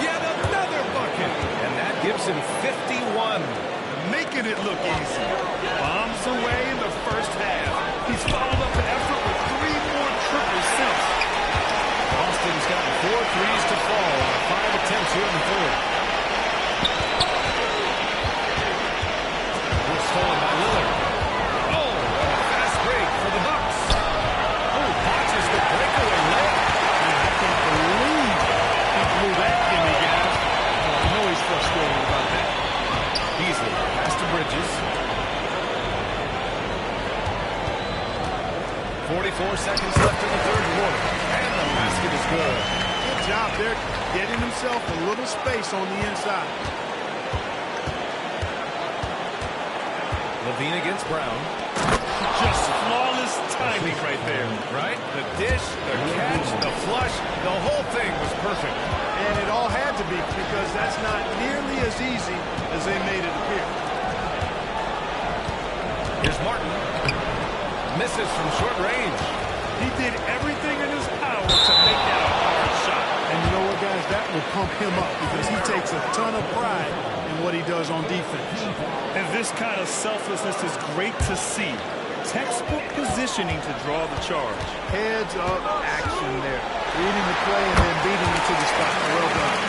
Yet another bucket. And that gives him 51. Making it look easy. Bombs away in the first half. He's followed up the effort with 3 more triples since. Boston's got 4 threes to fall on 5 attempts here in the third. We're stolen by Lillard. Oh, and a fast break for the Bucks. Oh, botches the breakaway layup. I can't believe he blew that gimme, guys. Oh, I know he's frustrated about that. Beasley pass to Bridges. 44 seconds left in the third quarter. And the basket is good. Good job there, getting himself a little space on the inside. Levine against Brown. Just flawless timing right there. Right? The dish, the catch, the flush, the whole thing was perfect. And it all had to be, because that's not nearly as easy as they made it appear. Here's Martin. Misses from short range. He did everything in his power to make that a hard shot. And you know what, guys? That will pump him up, because he takes a ton of pride in what he does on defense. And this kind of selflessness is great to see. Textbook positioning to draw the charge. Heads up action there. Reading the play and then beating it to the spot. Well done.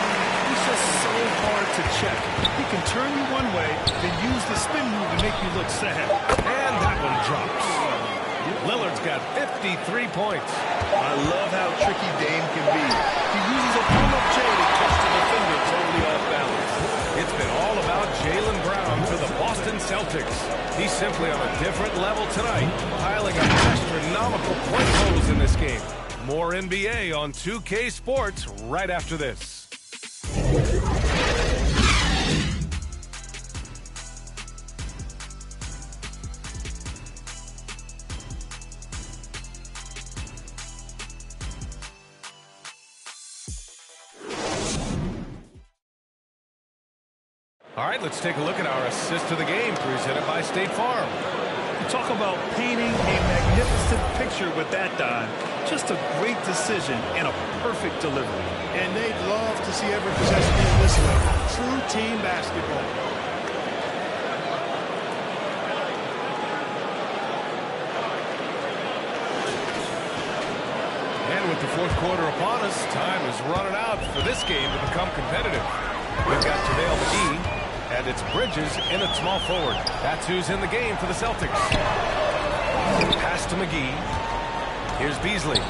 He's just so hard to check. He can turn you one way, then use the spin move to make you look sad. And that one drops. Lillard's got 53 points. I love how tricky Dame can be. He uses a pull-up J to catch the defender totally off balance. It's been all about Jaylen Brown for the Boston Celtics. He's simply on a different level tonight, piling up astronomical point totals in this game. More NBA on 2K Sports right after this. right, let's take a look at our assist to the game presented by State Farm. Talk about painting a magnificent picture with that dive. Just a great decision and a perfect delivery. And they'd love to see every possession be this way. True team basketball. And with the fourth quarter upon us, time is running out for this game to become competitive. We've got JaVale McGee. And it's Bridges in at small forward. That's who's in the game for the Celtics. Pass to McGee. Here's Beasley.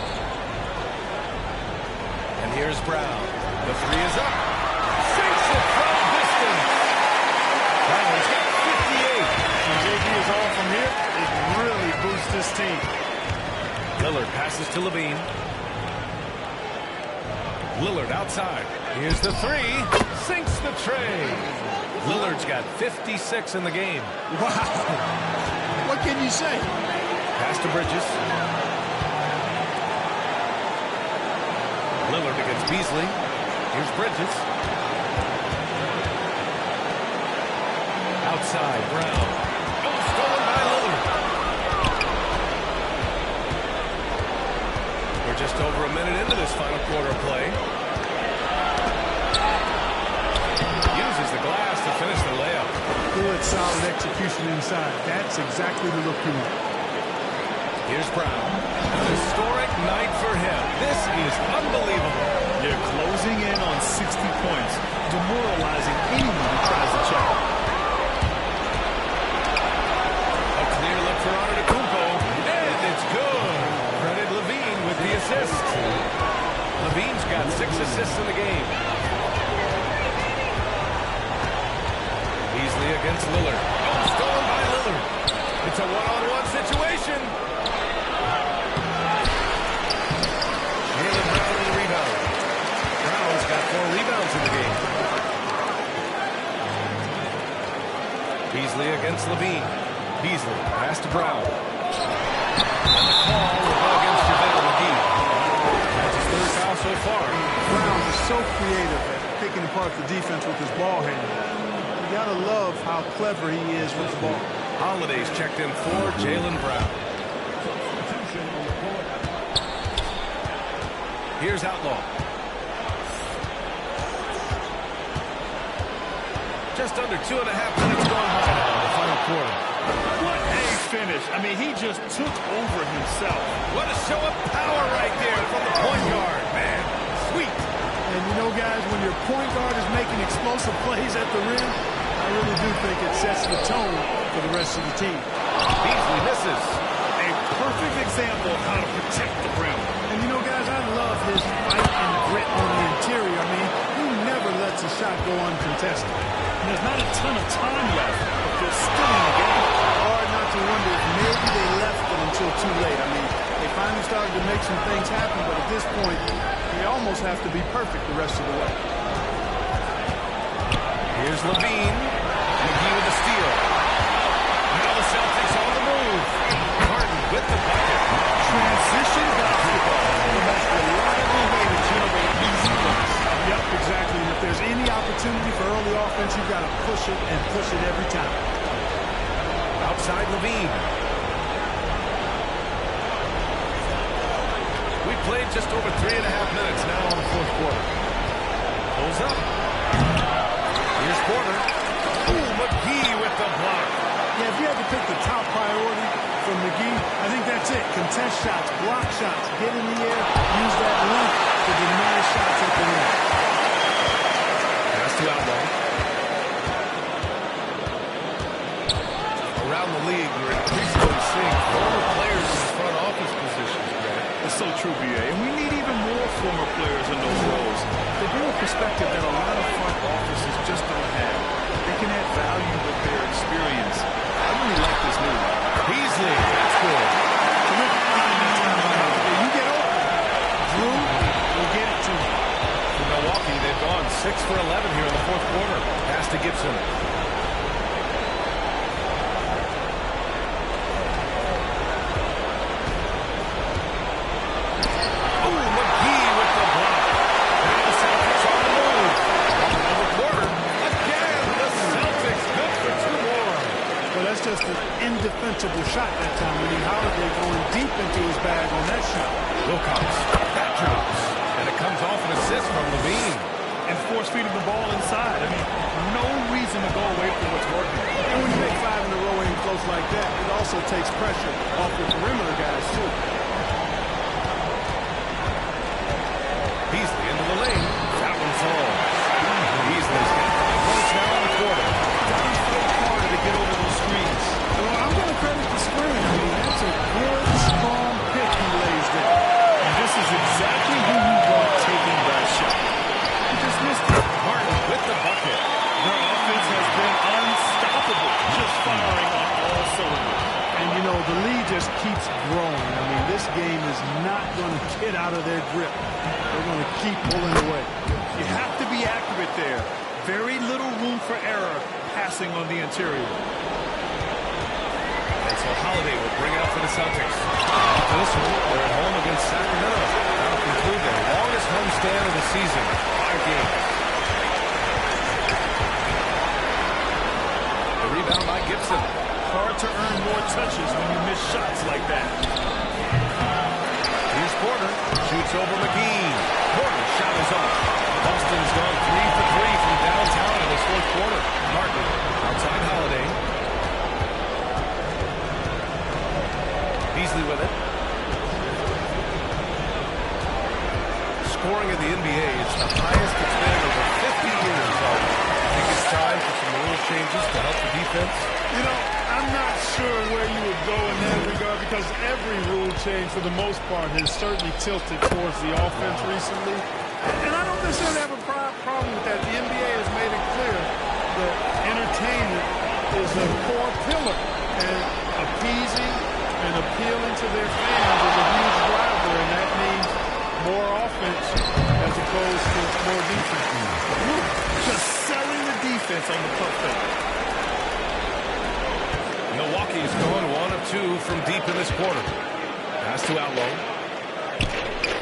And here's Brown. The three is up. Sinks it from distance. Brown's got 58. When JB is on from here, it really boosts this team. Lillard passes to Levine. Lillard outside. Here's the three. Sinks the tray. Lillard's got 56 in the game. Wow. What can you say? Pass to Bridges. Lillard against Beasley. Here's Bridges. Outside, Brown. Oh, stolen by Lillard. We're just over a minute into this final quarter of play. Uses the glass to finish the layup. Good, solid execution inside. That's exactly the look you want. Here's Brown. An historic night for him. This is unbelievable. They're closing in on 60 points, demoralizing anyone who tries to check them. A clear look for Antetokounmpo, and it's good. Credit Levine with the assist. Levine's got 6 assists in the game. Beasley against Lillard. Oh, stolen by Lillard. It's a one-on-one situation. Jaylen Brown in the rebound. Brown's got 4 rebounds in the game. Beasley against Levine. Beasley pass to Brown. And the call will go against JaVale McGee. That's his 3rd foul so far. Brown is so creative at picking apart the defense with his ball handling. You gotta love how clever he is with the ball. Holiday's checked in for Jaylen Brown. Here's Outlaw. Just under 2.5 minutes gone by now in the final quarter. What a finish. I mean, he just took over himself. What a show of power right there from the point guard. Man, sweet. And you know, guys, when your point guard is making explosive plays at the rim, I really do think it sets the tone for the rest of the team. Beasley misses. A perfect example of how to protect the rim. And you know, guys, I love his fight and grit on the interior. I mean, he never lets a shot go uncontested. And there's not a ton of time left, but they're still in the game. Hard not to wonder if maybe they left it until too late. I mean, they finally started to make some things happen, but at this point, they almost have to be perfect the rest of the way. Here's Levine. McGee with the steal. Now the Celtics on the move. Harden with the bucket. Transition basketball, the most reliable way to generate easy looks. Yep, exactly. And if there's any opportunity for early offense, you've got to push it and push it every time. Outside Levine. We played just over 3.5 minutes now in the fourth quarter. Pulls up. Here's Porter. Ooh, McGee with the block. Yeah, if you had to pick the top priority from McGee, I think that's it. Contest shots, block shots, get in the air, use that length to deny shots at the rim. Pass to Outlaw. Around the league, we're increasingly seeing former players in front office positions, Grant. It's so true, B.A. And we need even more former players in those roles. They bring a perspective that a lot of front offices just don't have. They can add value with their experience. I really like this move. Beasley, that's good. Terrific finding that time out. You get open. Drew will get it to you. For Milwaukee, they've gone 6 for 11 here in the fourth quarter. Pass to Gibson. an indefensible shot that time. We need Holiday going deep into his bag on that shot. Wilcox, that drops. And it comes off an assist from Levine. And force-feeding the ball inside. I mean, no reason to go away from what's working. And when you make 5 in a row in close like that, it also takes pressure off your perimeter guys, too. Beasley into the lane. That one falls. Beasley's got 5 points now in the quarter. Harder to get over those screens. Well, I'm going to credit the screen. I mean, that's a good, strong pick he lays there. And this is exactly who you want taking that shot. He just missed it. Martin with the bucket. Their offense has been unstoppable, just firing on all cylinders. And, you know, the lead just keeps growing. I mean, this game is not going to get out of their grip. They're going to keep pulling away. You have to be accurate there. Very little room for error passing on the interior. And so Holiday will bring it up for the Celtics. After this one, they're at home against Sacramento. That'll conclude their longest homestand of the season. 5 games. The rebound by Gibson. Hard to earn more touches when you miss shots like that. Here's Porter. Shoots over McGee. Porter's shot is off. Boston's gone 3 for 3 from downtown in this fourth quarter. Martin outside Holiday. Beasley with it. Scoring in the NBA is the highest it's been in over 50 years. I think it's time for some rule changes to help the defense. You know, I'm not sure where you would go in that regard because every rule change, for the most part, has certainly tilted towards the offense recently. And I don't necessarily have a problem with that. The NBA has made it clear that entertainment is a core pillar, and appeasing and appealing to their fans is a huge driver, and that means more offense as opposed to more defense. Just selling the defense on the pump fake. Milwaukee's going 1 of 2 from deep in this quarter. Pass to Outlaw.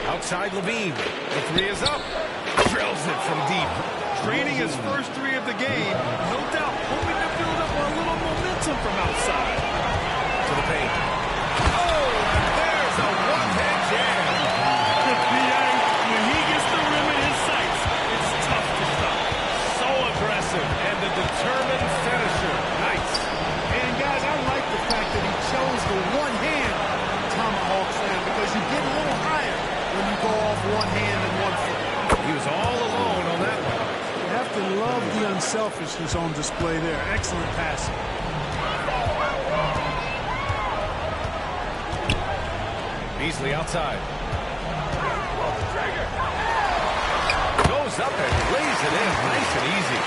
Outside Levine. The 3 is up. Drills it from deep. Draining his first 3 of the game. No doubt hoping to build up a little momentum from outside. To the paint. Oh, and there's a one-hand jam. When he gets the rim in his sights, it's tough to stop. So aggressive and a determined finisher. Nice. And guys, I like the fact that he chose the one-hand tomahawk slam because you get a little higher when you go off one hand and 1 foot. He was all alone on that one. You have to love the unselfishness on display there. Excellent passing. Beasley outside. Goes up and lays it in nice and easy.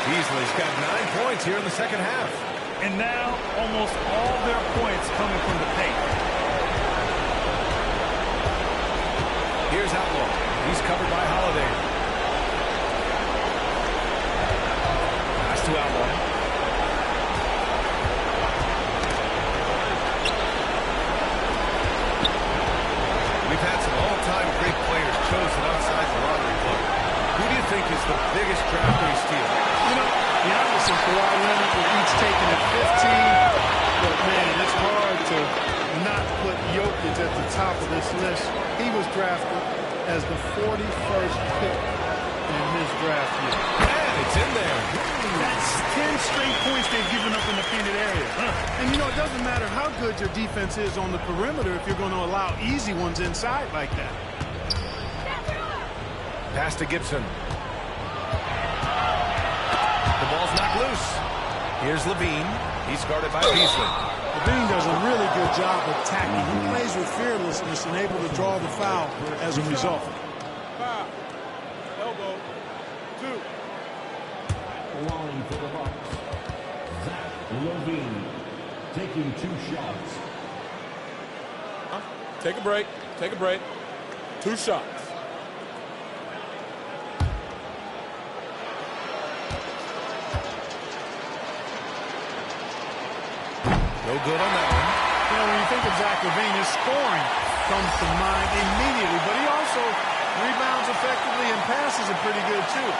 Beasley's got 9 points here in the second half. And now almost all their points coming from the paint. Here's Outlaw. He's covered by Holiday. Pass to Outlaw. We've had some all-time great players chosen outside the lottery club. Who do you think is the biggest draft day steal? You know, Giannis and Kawhi Leonard were each taken at 15. But, man, it's hard to not put Jokic at the top of this list. He was drafted as the 41st pick in his draft year. And it's in there. That's 10 straight points they've given up in the painted area. And, you know, it doesn't matter how good your defense is on the perimeter if you're going to allow easy ones inside like that. Pass to Gibson. The ball's knocked loose. Here's Levine. He's guarded by Beasley. Levine does a really good job of attacking. He plays with fearlessness and able to draw the foul as a result. Foul. Elbow. 2. Line for the Bucks. Zach Levine taking 2 shots. Take a break. Take a break. 2 shots. No good on that one. You know, when you think of Zach Levine, his scoring comes to mind immediately, but he also rebounds effectively and passes it pretty good, too.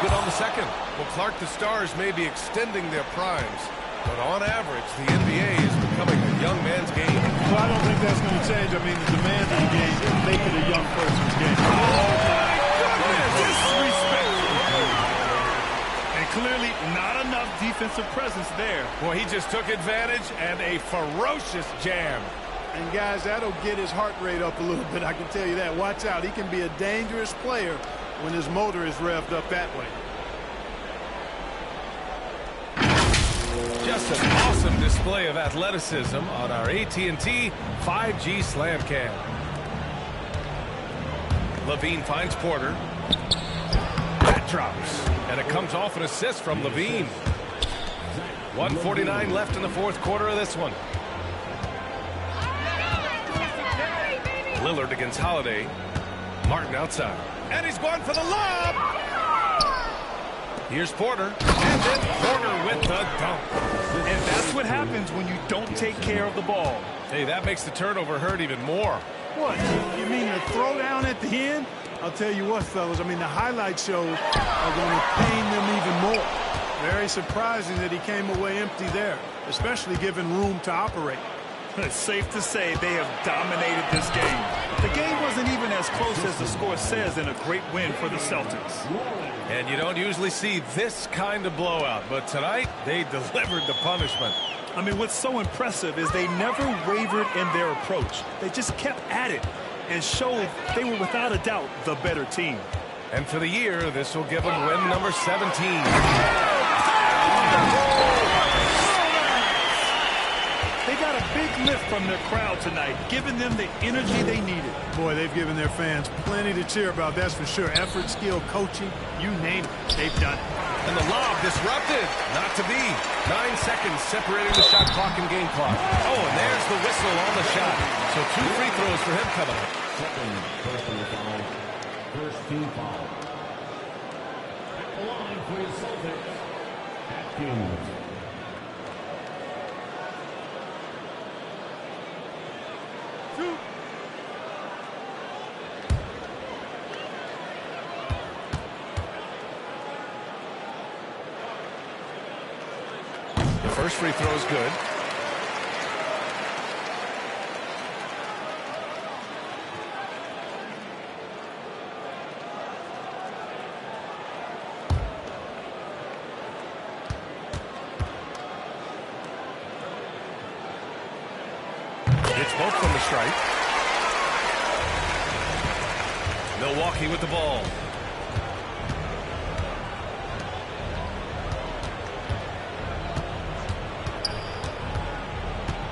good on the second. Well, Clark, the Stars may be extending their primes, but on average, the NBA is becoming a young man's game. Well, I don't think that's going to change. I mean, the demand of the game is make it a young person's game. Oh, my goodness! Disrespectful. And clearly not enough defensive presence there. Well, he just took advantage and a ferocious jam. And, guys, that'll get his heart rate up a little bit, I can tell you that. Watch out. He can be a dangerous player when his motor is revved up that way. Just an awesome display of athleticism on our AT&T 5G Slam Cam. Levine finds Porter. That drops. And it comes off an assist from Levine. 1:49 left in the fourth quarter of this one. Lillard against Holiday. Martin outside. And he's going for the lob. Here's Porter. And then Porter with the dunk. And that's what happens when you don't take care of the ball. Hey, that makes the turnover hurt even more. What? You mean the throwdown at the end? I'll tell you what, fellas. I mean, the highlight shows are going to pain them even more. Very surprising that he came away empty there, especially given room to operate. It's safe to say they have dominated this game. The game wasn't even as close as the score says in a great win for the Celtics. And you don't usually see this kind of blowout, but tonight they delivered the punishment. I mean, what's so impressive is they never wavered in their approach. They just kept at it and showed they were without a doubt the better team. And for the year, this will give them win number 17. They got a big lift from their crowd tonight, giving them the energy they needed. Boy, they've given their fans plenty to cheer about, that's for sure. Effort, skill, coaching, you name it, they've done it. And the lob disrupted. Not to be. 9 seconds separating the shot clock and game clock. Oh, and there's the whistle on the shot. So 2 free throws for him coming up. Second personal foul. First team foul. At the line for the Celtics. Atkins. First free throw is good. It's both from the stripe. Milwaukee with the ball.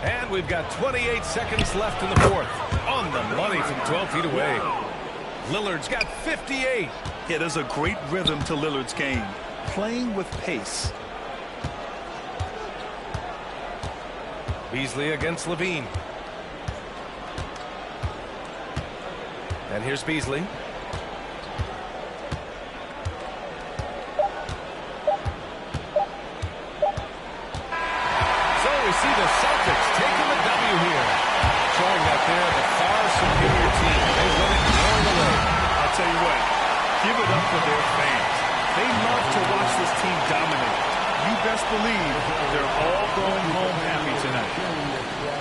And we've got 28 seconds left in the fourth. On the money from 12 feet away. Lillard's got 58. Yeah, there's a great rhythm to Lillard's game. Playing with pace. Beasley against Levine. And here's Beasley. So we see the Celtics taking the W here. Showing that they're the far superior team. They win it going away. I'll tell you what, give it up for their fans. They love to watch this team dominate. You best believe they're all going home happy tonight.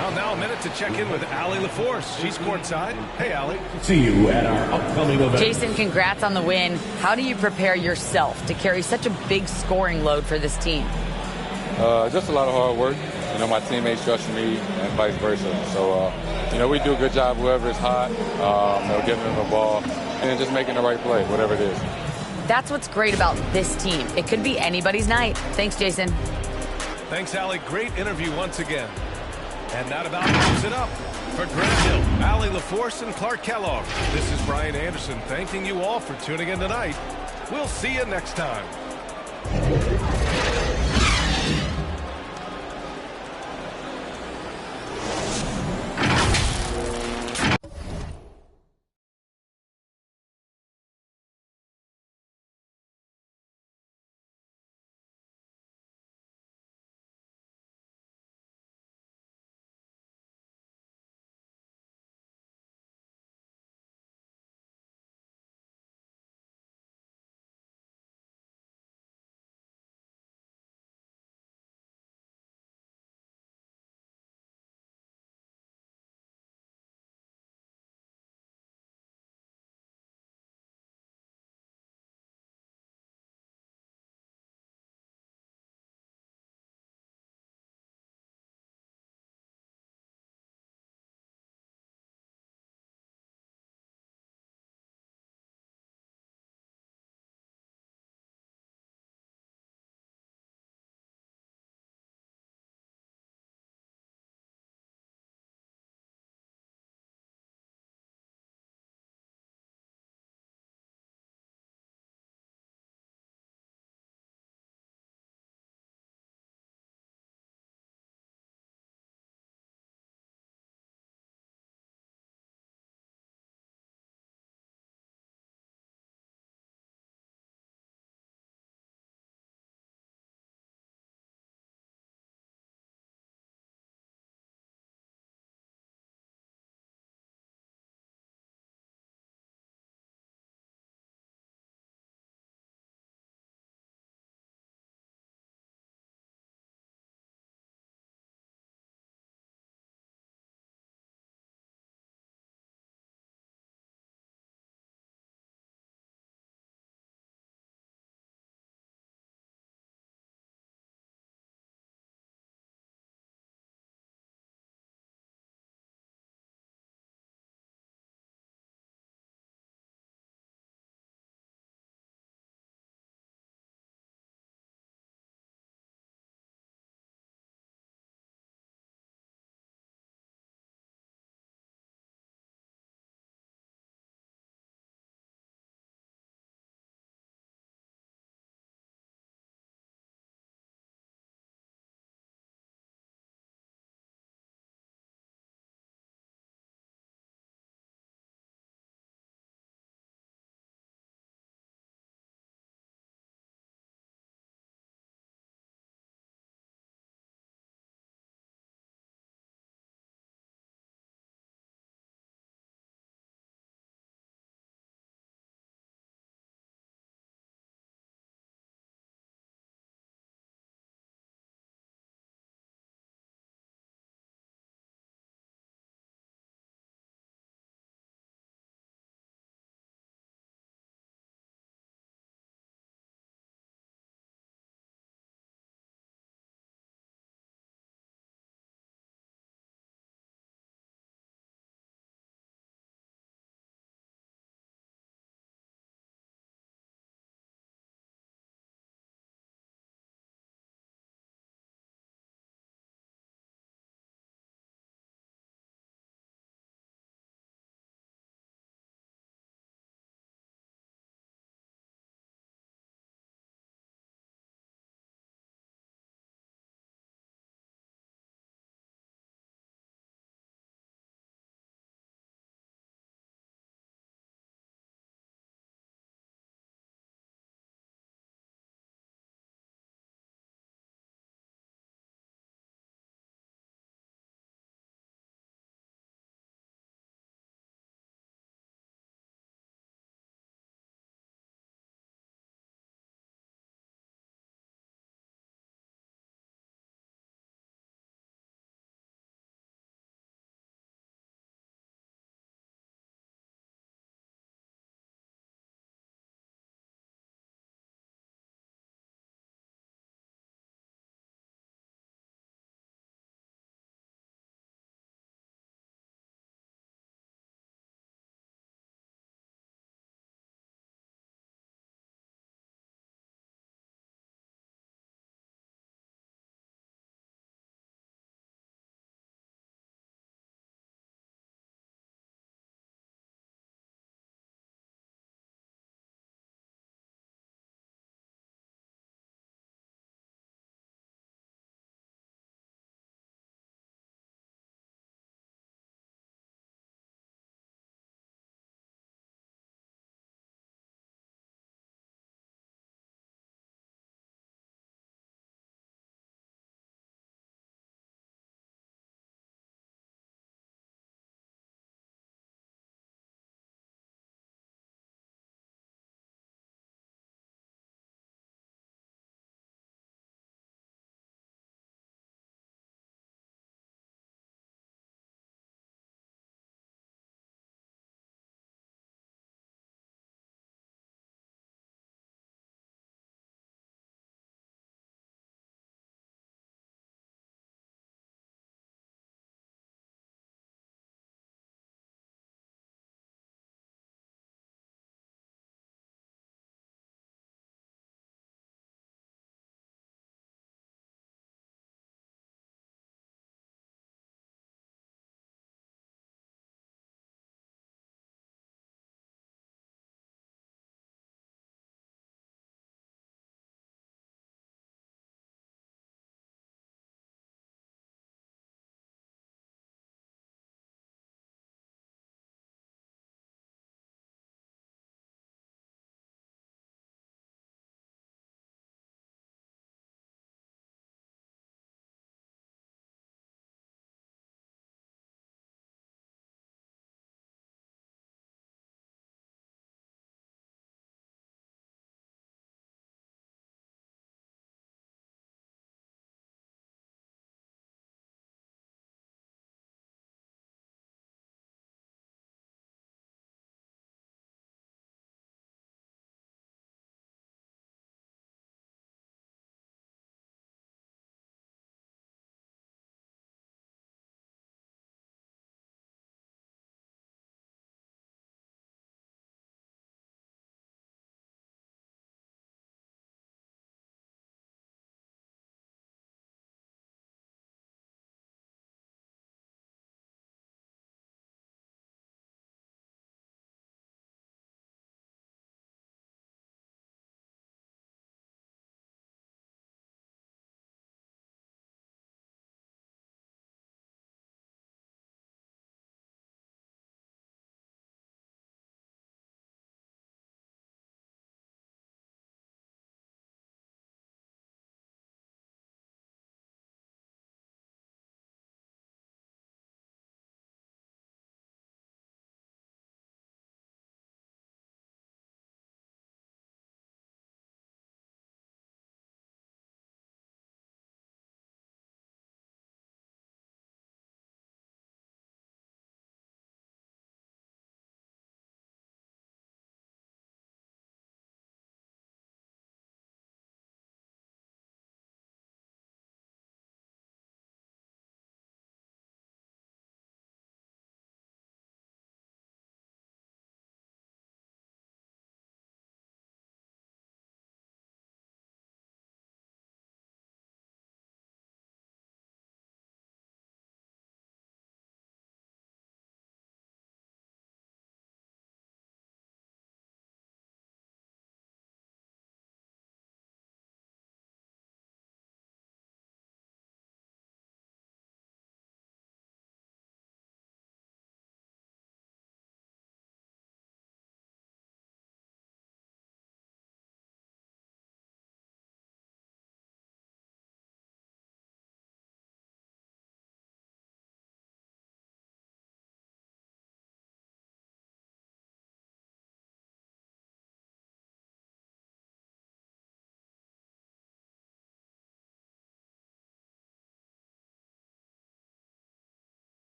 Well, now a minute to check in with Allie LaForce. She's courtside. Hey, Allie. See you at our upcoming event. Jason, congrats on the win. How do you prepare yourself to carry such a big scoring load for this team? Just a lot of hard work. You know, my teammates trust me and vice versa. So, you know, we do a good job, whoever is hot, you know, getting them the ball and then just making the right play, whatever it is. That's what's great about this team. It could be anybody's night. Thanks, Jason. Thanks, Allie. Great interview once again. And that about wraps it up. For Grant Hill, Allie LaForce, and Clark Kellogg, this is Brian Anderson thanking you all for tuning in tonight. We'll see you next time.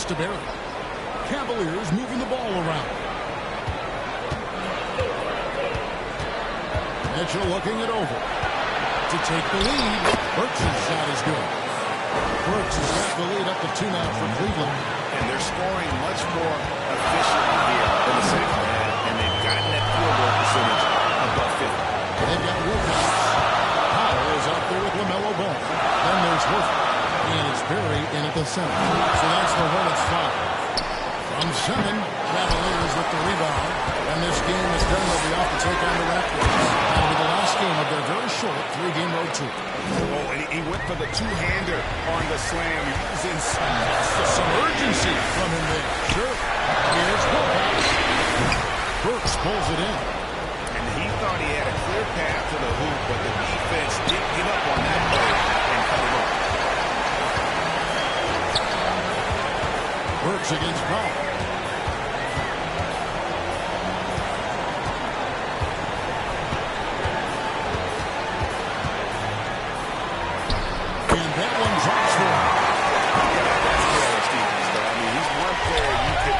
To Barry. Cavaliers moving the ball around. Mitchell looking it over. To take the lead. Burks' shot is good. Burks has got the lead up to 2 now for Cleveland. And they're scoring much more efficiently here in the second half. And they've gotten that field goal percentage above 50. They've got Wilcox. Powell is out there with LaMelo Ball. Then there's Horford. And it's Barry in at the center. So that's the Hornets foul. From 7, Cavaliers with the rebound. And this game is done. They'll be off to take on the Raptors. That'll be the last game of their very short 3-game road trip. Oh, and he went for the two-hander on the slam. He was in some urgency from him there. Sure. Here's Wilcox. Burks pulls it in. And he thought he had a clear path to the hoop, but the defense didn't give up on that play and cut it off. Burks against Powell. And that one drops for him. That's careless defense, though. I mean, he's one player you can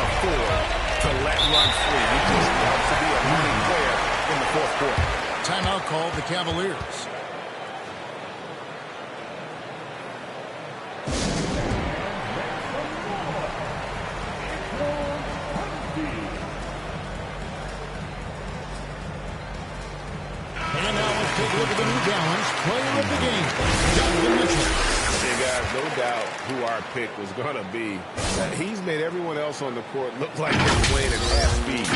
afford to let run free. He just wants to be a winning player in the fourth quarter. Timeout called the Cavaliers. Take a look at the New Balance player of the game, Donovan Mitchell. Hey guys, no doubt who our pick was going to be. He's made everyone else on the court look like they're playing at half speed.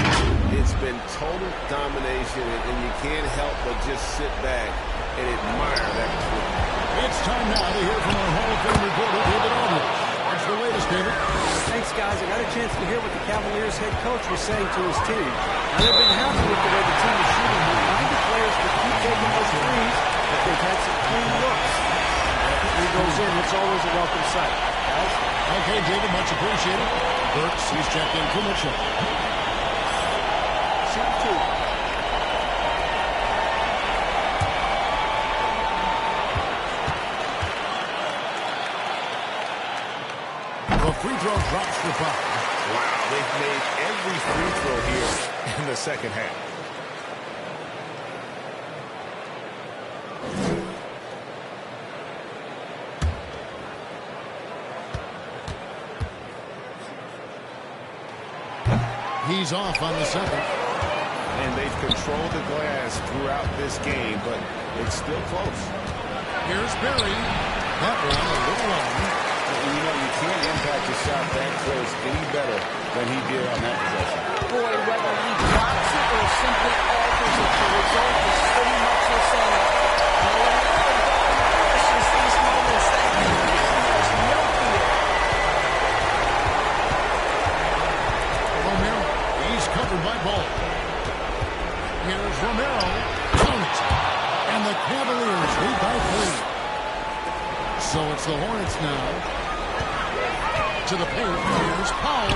It's been total domination, and you can't help but just sit back and admire that performance. It's time now to hear from our Hall of Fame reporter, David Aldridge. What's the latest, David? Thanks, guys. I got a chance to hear what the Cavaliers head coach was saying to his team. Now, they've been happy with the way the team is shooting. He reminded players to keep taking those threes, but they've had some clean looks. If the three goes in, it's always a welcome sight. Guys? Okay, David, much appreciated. Burks, he's checked in for Mitchell. Shoot 2. The free throw drops for Powell. Wow, they've made every free throw here in the second half. He's off on the second. And they've controlled the glass throughout this game, but it's still close. Here's Barry. That one a little long. You know, you can't impact a shot that close any better than he did on that possession. Boy, whether he blocks it or simply alters it, the result is pretty much the same. And whenever the ball reaches these moments, that there's no fear. Romero, he's covered by Ball. Here's Romero. Count. And the Cavaliers lead by 3. So it's the Hornets now. To the paint. Here's Powell.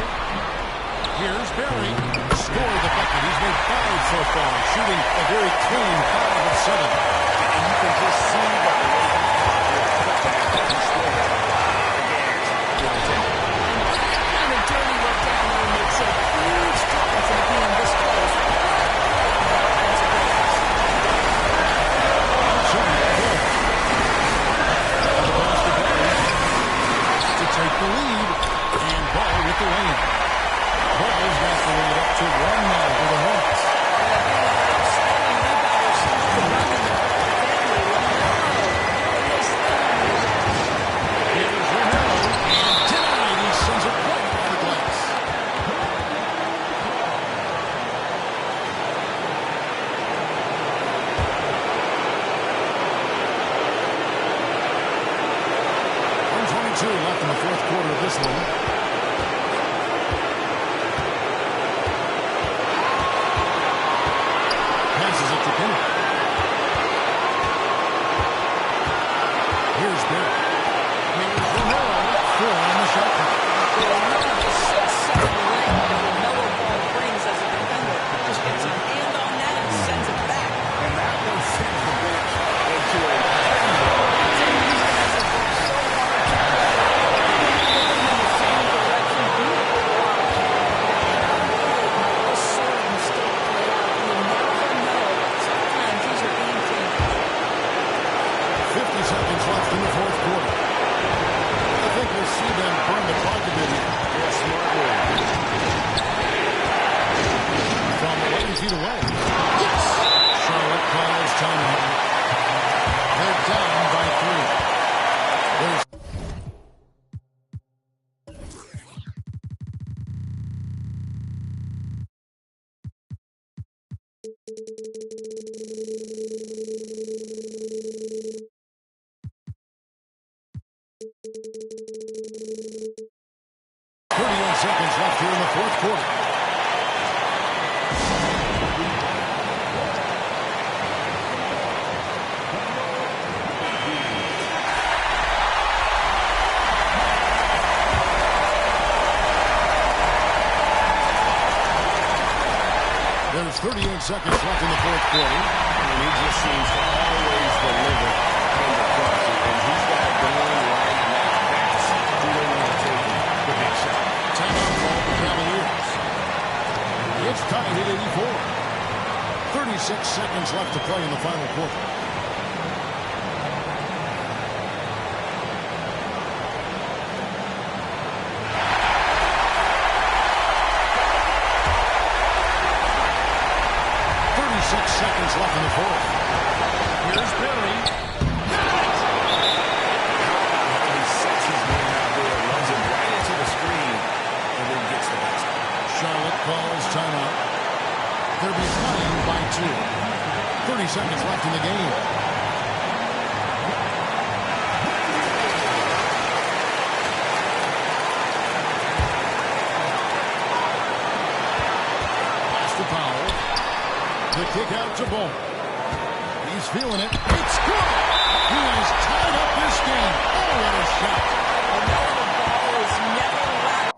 Here's Barry. Scored the bucket. He's made 5 so far. Shooting a very clean 5 of 7. And you can just see that the way he put that, he's still got the gas. And a dirty look down there makes a huge difference in being this close. To take the lead. And Ball with the lane. Ball's got the lead up to 1 now for the Hornets. Outstanding rebounder seems to be running Isley. Passes it to Kinney. Here's Bill. Here's Romero. 4 on the shot clock. The 6-7 leg that Romero ball brings as a defender just gets a hand on that and sends it back. And that one sends the bench into a seconds left in the fourth quarter. I think we'll see them burn the clock a bit here. Yes, smart move. From 11 feet away. Yes! Charlotte calls timeout. They're down by 3. There's seconds left here in the fourth quarter. There's 38 seconds left in the fourth quarter. And he just seems to always deliver from the clutch. And he's got it going right now. That's who they want to take the big shot. Timeout call for Cavaliers. It's tied at 84. 36 seconds left to play in the final quarter. Seconds left in the fourth. Here's Perry. He sets his man out there, runs him right into the screen, and then gets the basket. Charlotte calls timeout. They're behind by 2. 30 seconds left in the game. Pass to Powell. The kick out to Ball. He's feeling it. It's good. He has tied up this game. Oh, what a shot. The ball is never left.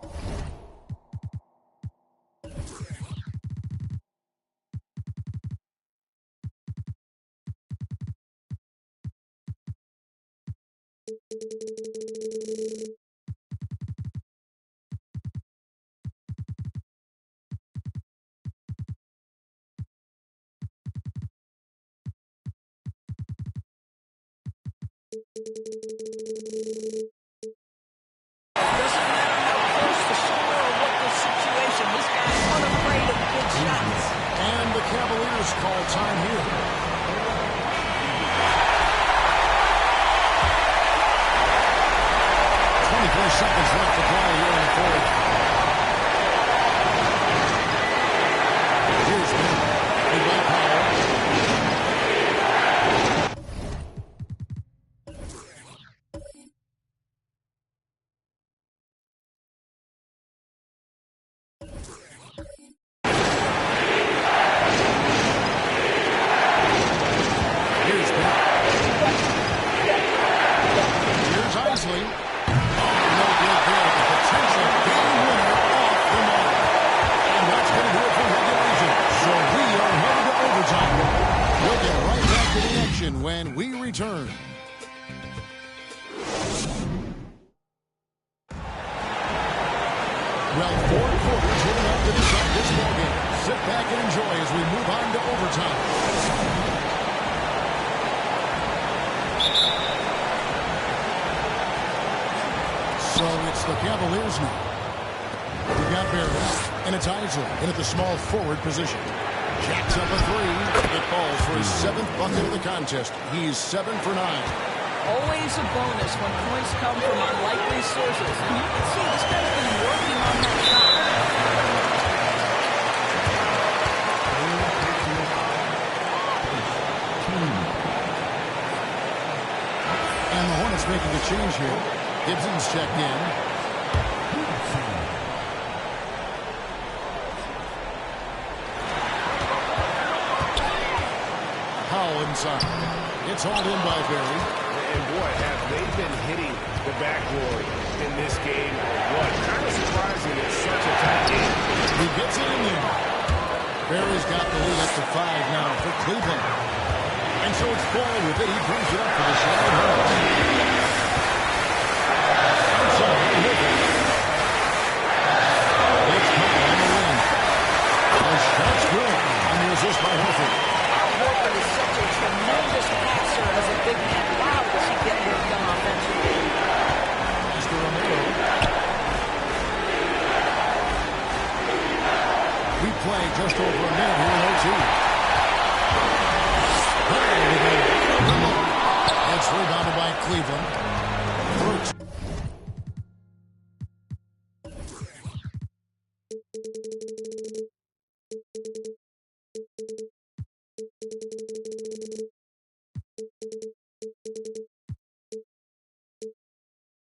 Doesn't matter how close the score or what the situation. This guy's unafraid of big shots. And the Cavaliers call time here. Seconds left to play here in the fourth. Here's Miller. He by Powell. Here's Miller. Here's Isley. When we return. Well, 4 quarters will have to decide this ballgame. Sit back and enjoy as we move on to overtime. So it's the Cavaliers now. We got Barrett, and it's Isley in at the small forward position. Jacks up a 3. It falls for his 7th bucket of the contest. He's 7 for 9. Always a bonus when points come from unlikely sources. And you can see this guy's been working on that shot. And the Hornets making a change here. Gibson's checked in. side. It's hauled in by Berry. And boy, have they been hitting the backboard in this game or what? Kind of surprising it's such a tight game. He gets it in there. Berry's got the lead up to 5 now for Cleveland. And so it's Ball with it. He brings it up for the shot. Outside, Horford. It's Kyle on the wing. The shot's good. And the assist by Horford. Horford is such a tremendous passer as a big man. Wow, does he get work done offensively? Mr. Romero. We play just over a minute here in OT. It's rebounded by Cleveland. Brooks.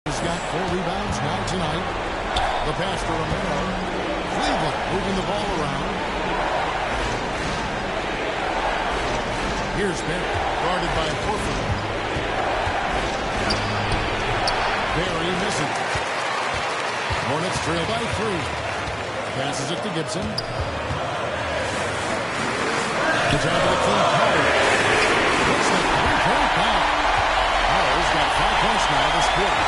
He's got 4 rebounds now tonight. The pass to Romero. Cleveland moving the ball around. Here's Bennett, guarded by Horford. Berry missing. Hornets trail by 3. Passes it to Gibson. Good job of the clean cover. It's the 3-point back. Powell's got 5 points now this quarter.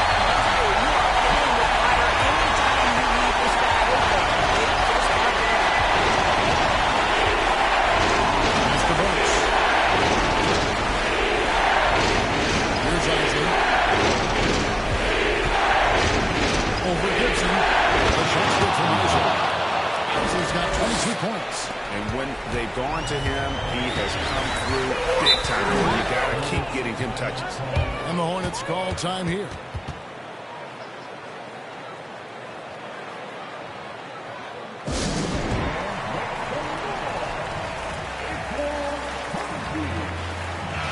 Over Gibson. The shot's good from Isaac. Isaac's got 22 points. And when they've gone to him, he has come through big time. You got to keep getting him touches. And the Hornets call time here.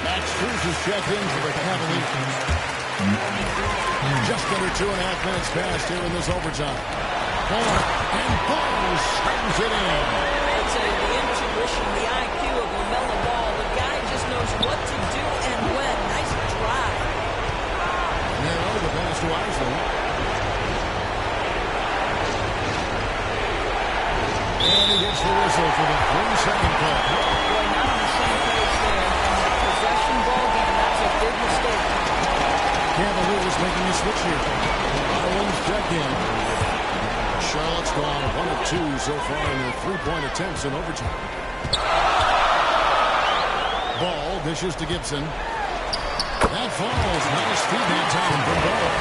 Max Strus is checked in for the Cavaliers. Just under 2.5 minutes passed here in this overtime. Ball slams it in. It's the intuition, the IQ of LaMelo Ball. The guy just knows what to do and when. Nice drive. Narrow the pass to Isley. And he gets the whistle for the 3-second call. Boy, not on the same page there. In the possession ball game, that's a big mistake. Cavaliers making a switch here. Owens checked in. Charlotte's gone 1 of 2 so far in their 3-point attempts in overtime. Ball dishes to Gibson. That falls. Nice feed that time from Ball.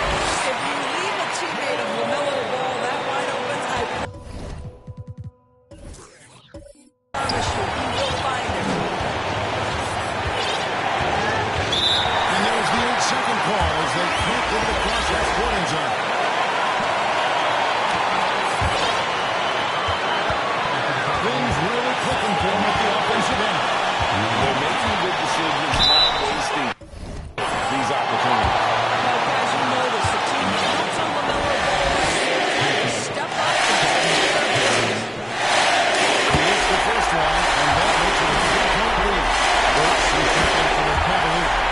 If you leave a teammate of LaMelo Ball that wide open, I promise you, he will find it. And there's the 8-second call as they can't get it across that scoring zone. Things really clicking for him at the offensive end. They're making good decisions, not wasting these opportunities. Now, guys, you know this. The team counts on LaMelo Ball. Step up and get it. He hits the first one, and that makes it a 3-point lead. Brooks is checking for the Cavaliers.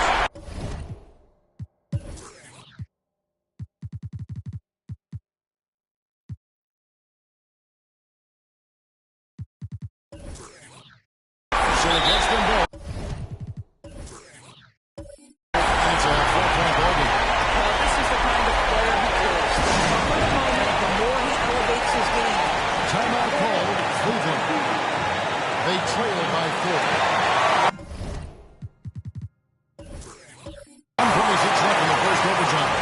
So against them both. That's a 4-point bogey. Well, this is the kind of player he is. The tougher the moment, the more he elevates his game. Timeout called Cleveland. They trail by 4. 1:26 left in the first overtime.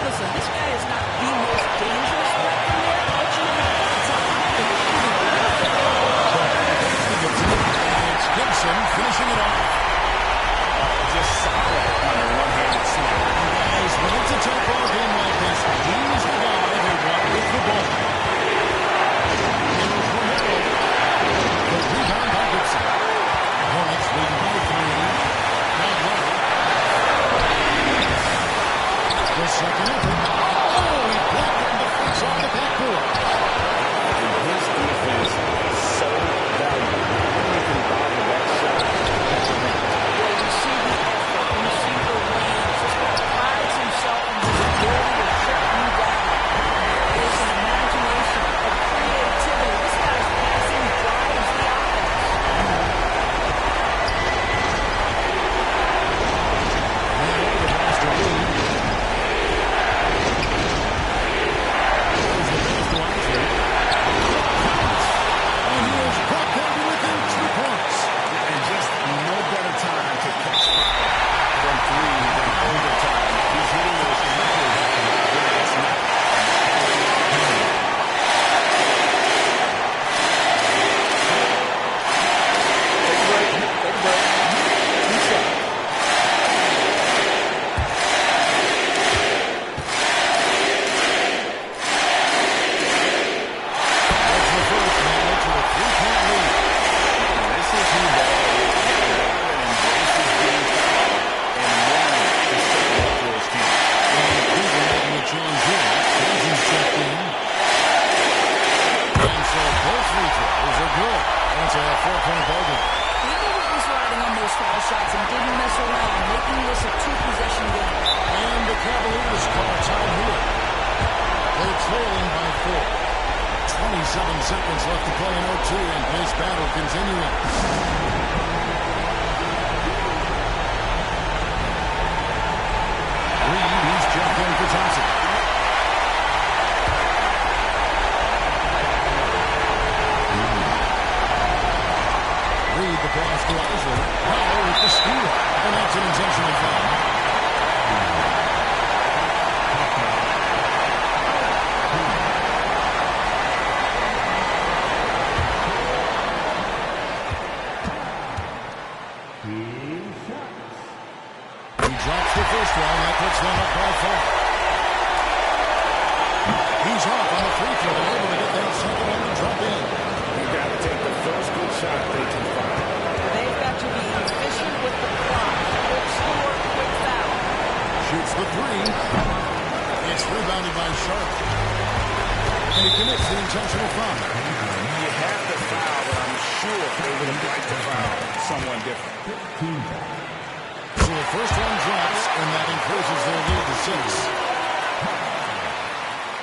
Listen, this guy is not the most dangerous weapon yet, but you never It's a 4-point bogey. He knew what was riding on those foul shots and didn't mess around, making this a 2-possession game. And the Cavaliers call time here. They're trailing by 4. 27 seconds left to play in OT, and this battle continuing. Reed, he's jumped in for Johnson. Reed, the pass to Isley. Powell with the steal, and that's an intentional foul. Drops the first one. That puts them up by 4. He's off on the free throw. Able to get that second one to drop in. You got to take the first good shot they can find. They've got to be efficient with the clock. Quick score, quick foul. Shoots the 3. It's rebounded by Sharp. And he commits the intentional foul. You have to foul, but I'm sure they would have liked to foul someone different. So the first one drops, and that increases their lead to 6.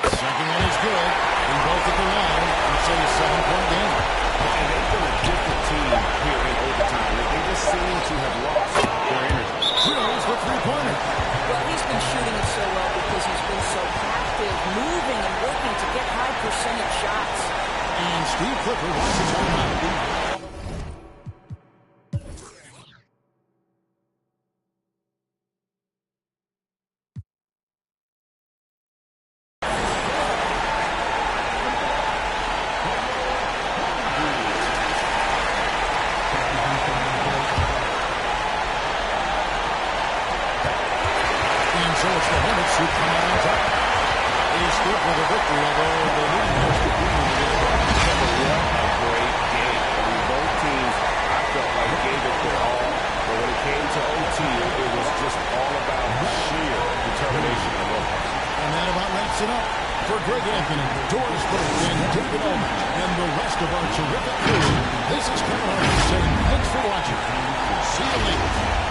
Second one is good. And both at the line. It's a 7-point game. And they've been a different team here in overtime. They just seem to have lost their energy. Drills the 3-pointer. Well, he's been shooting it so well because he's been so active, moving and working to get high percentage shots. And Steve Clifford wants his timeout. So it's the Hornets who come out on top. He's still for the victory, although the lead has to be a great game. I mean, both teams, I felt like gave it their all. But when it came to OT, it was just all about sheer determination on their part. And that about wraps it up. For Greg Anthony, Doris Burke, and David Ullman, and the rest of our terrific crew, this is Kevin Harlan saying thanks for watching. See you later.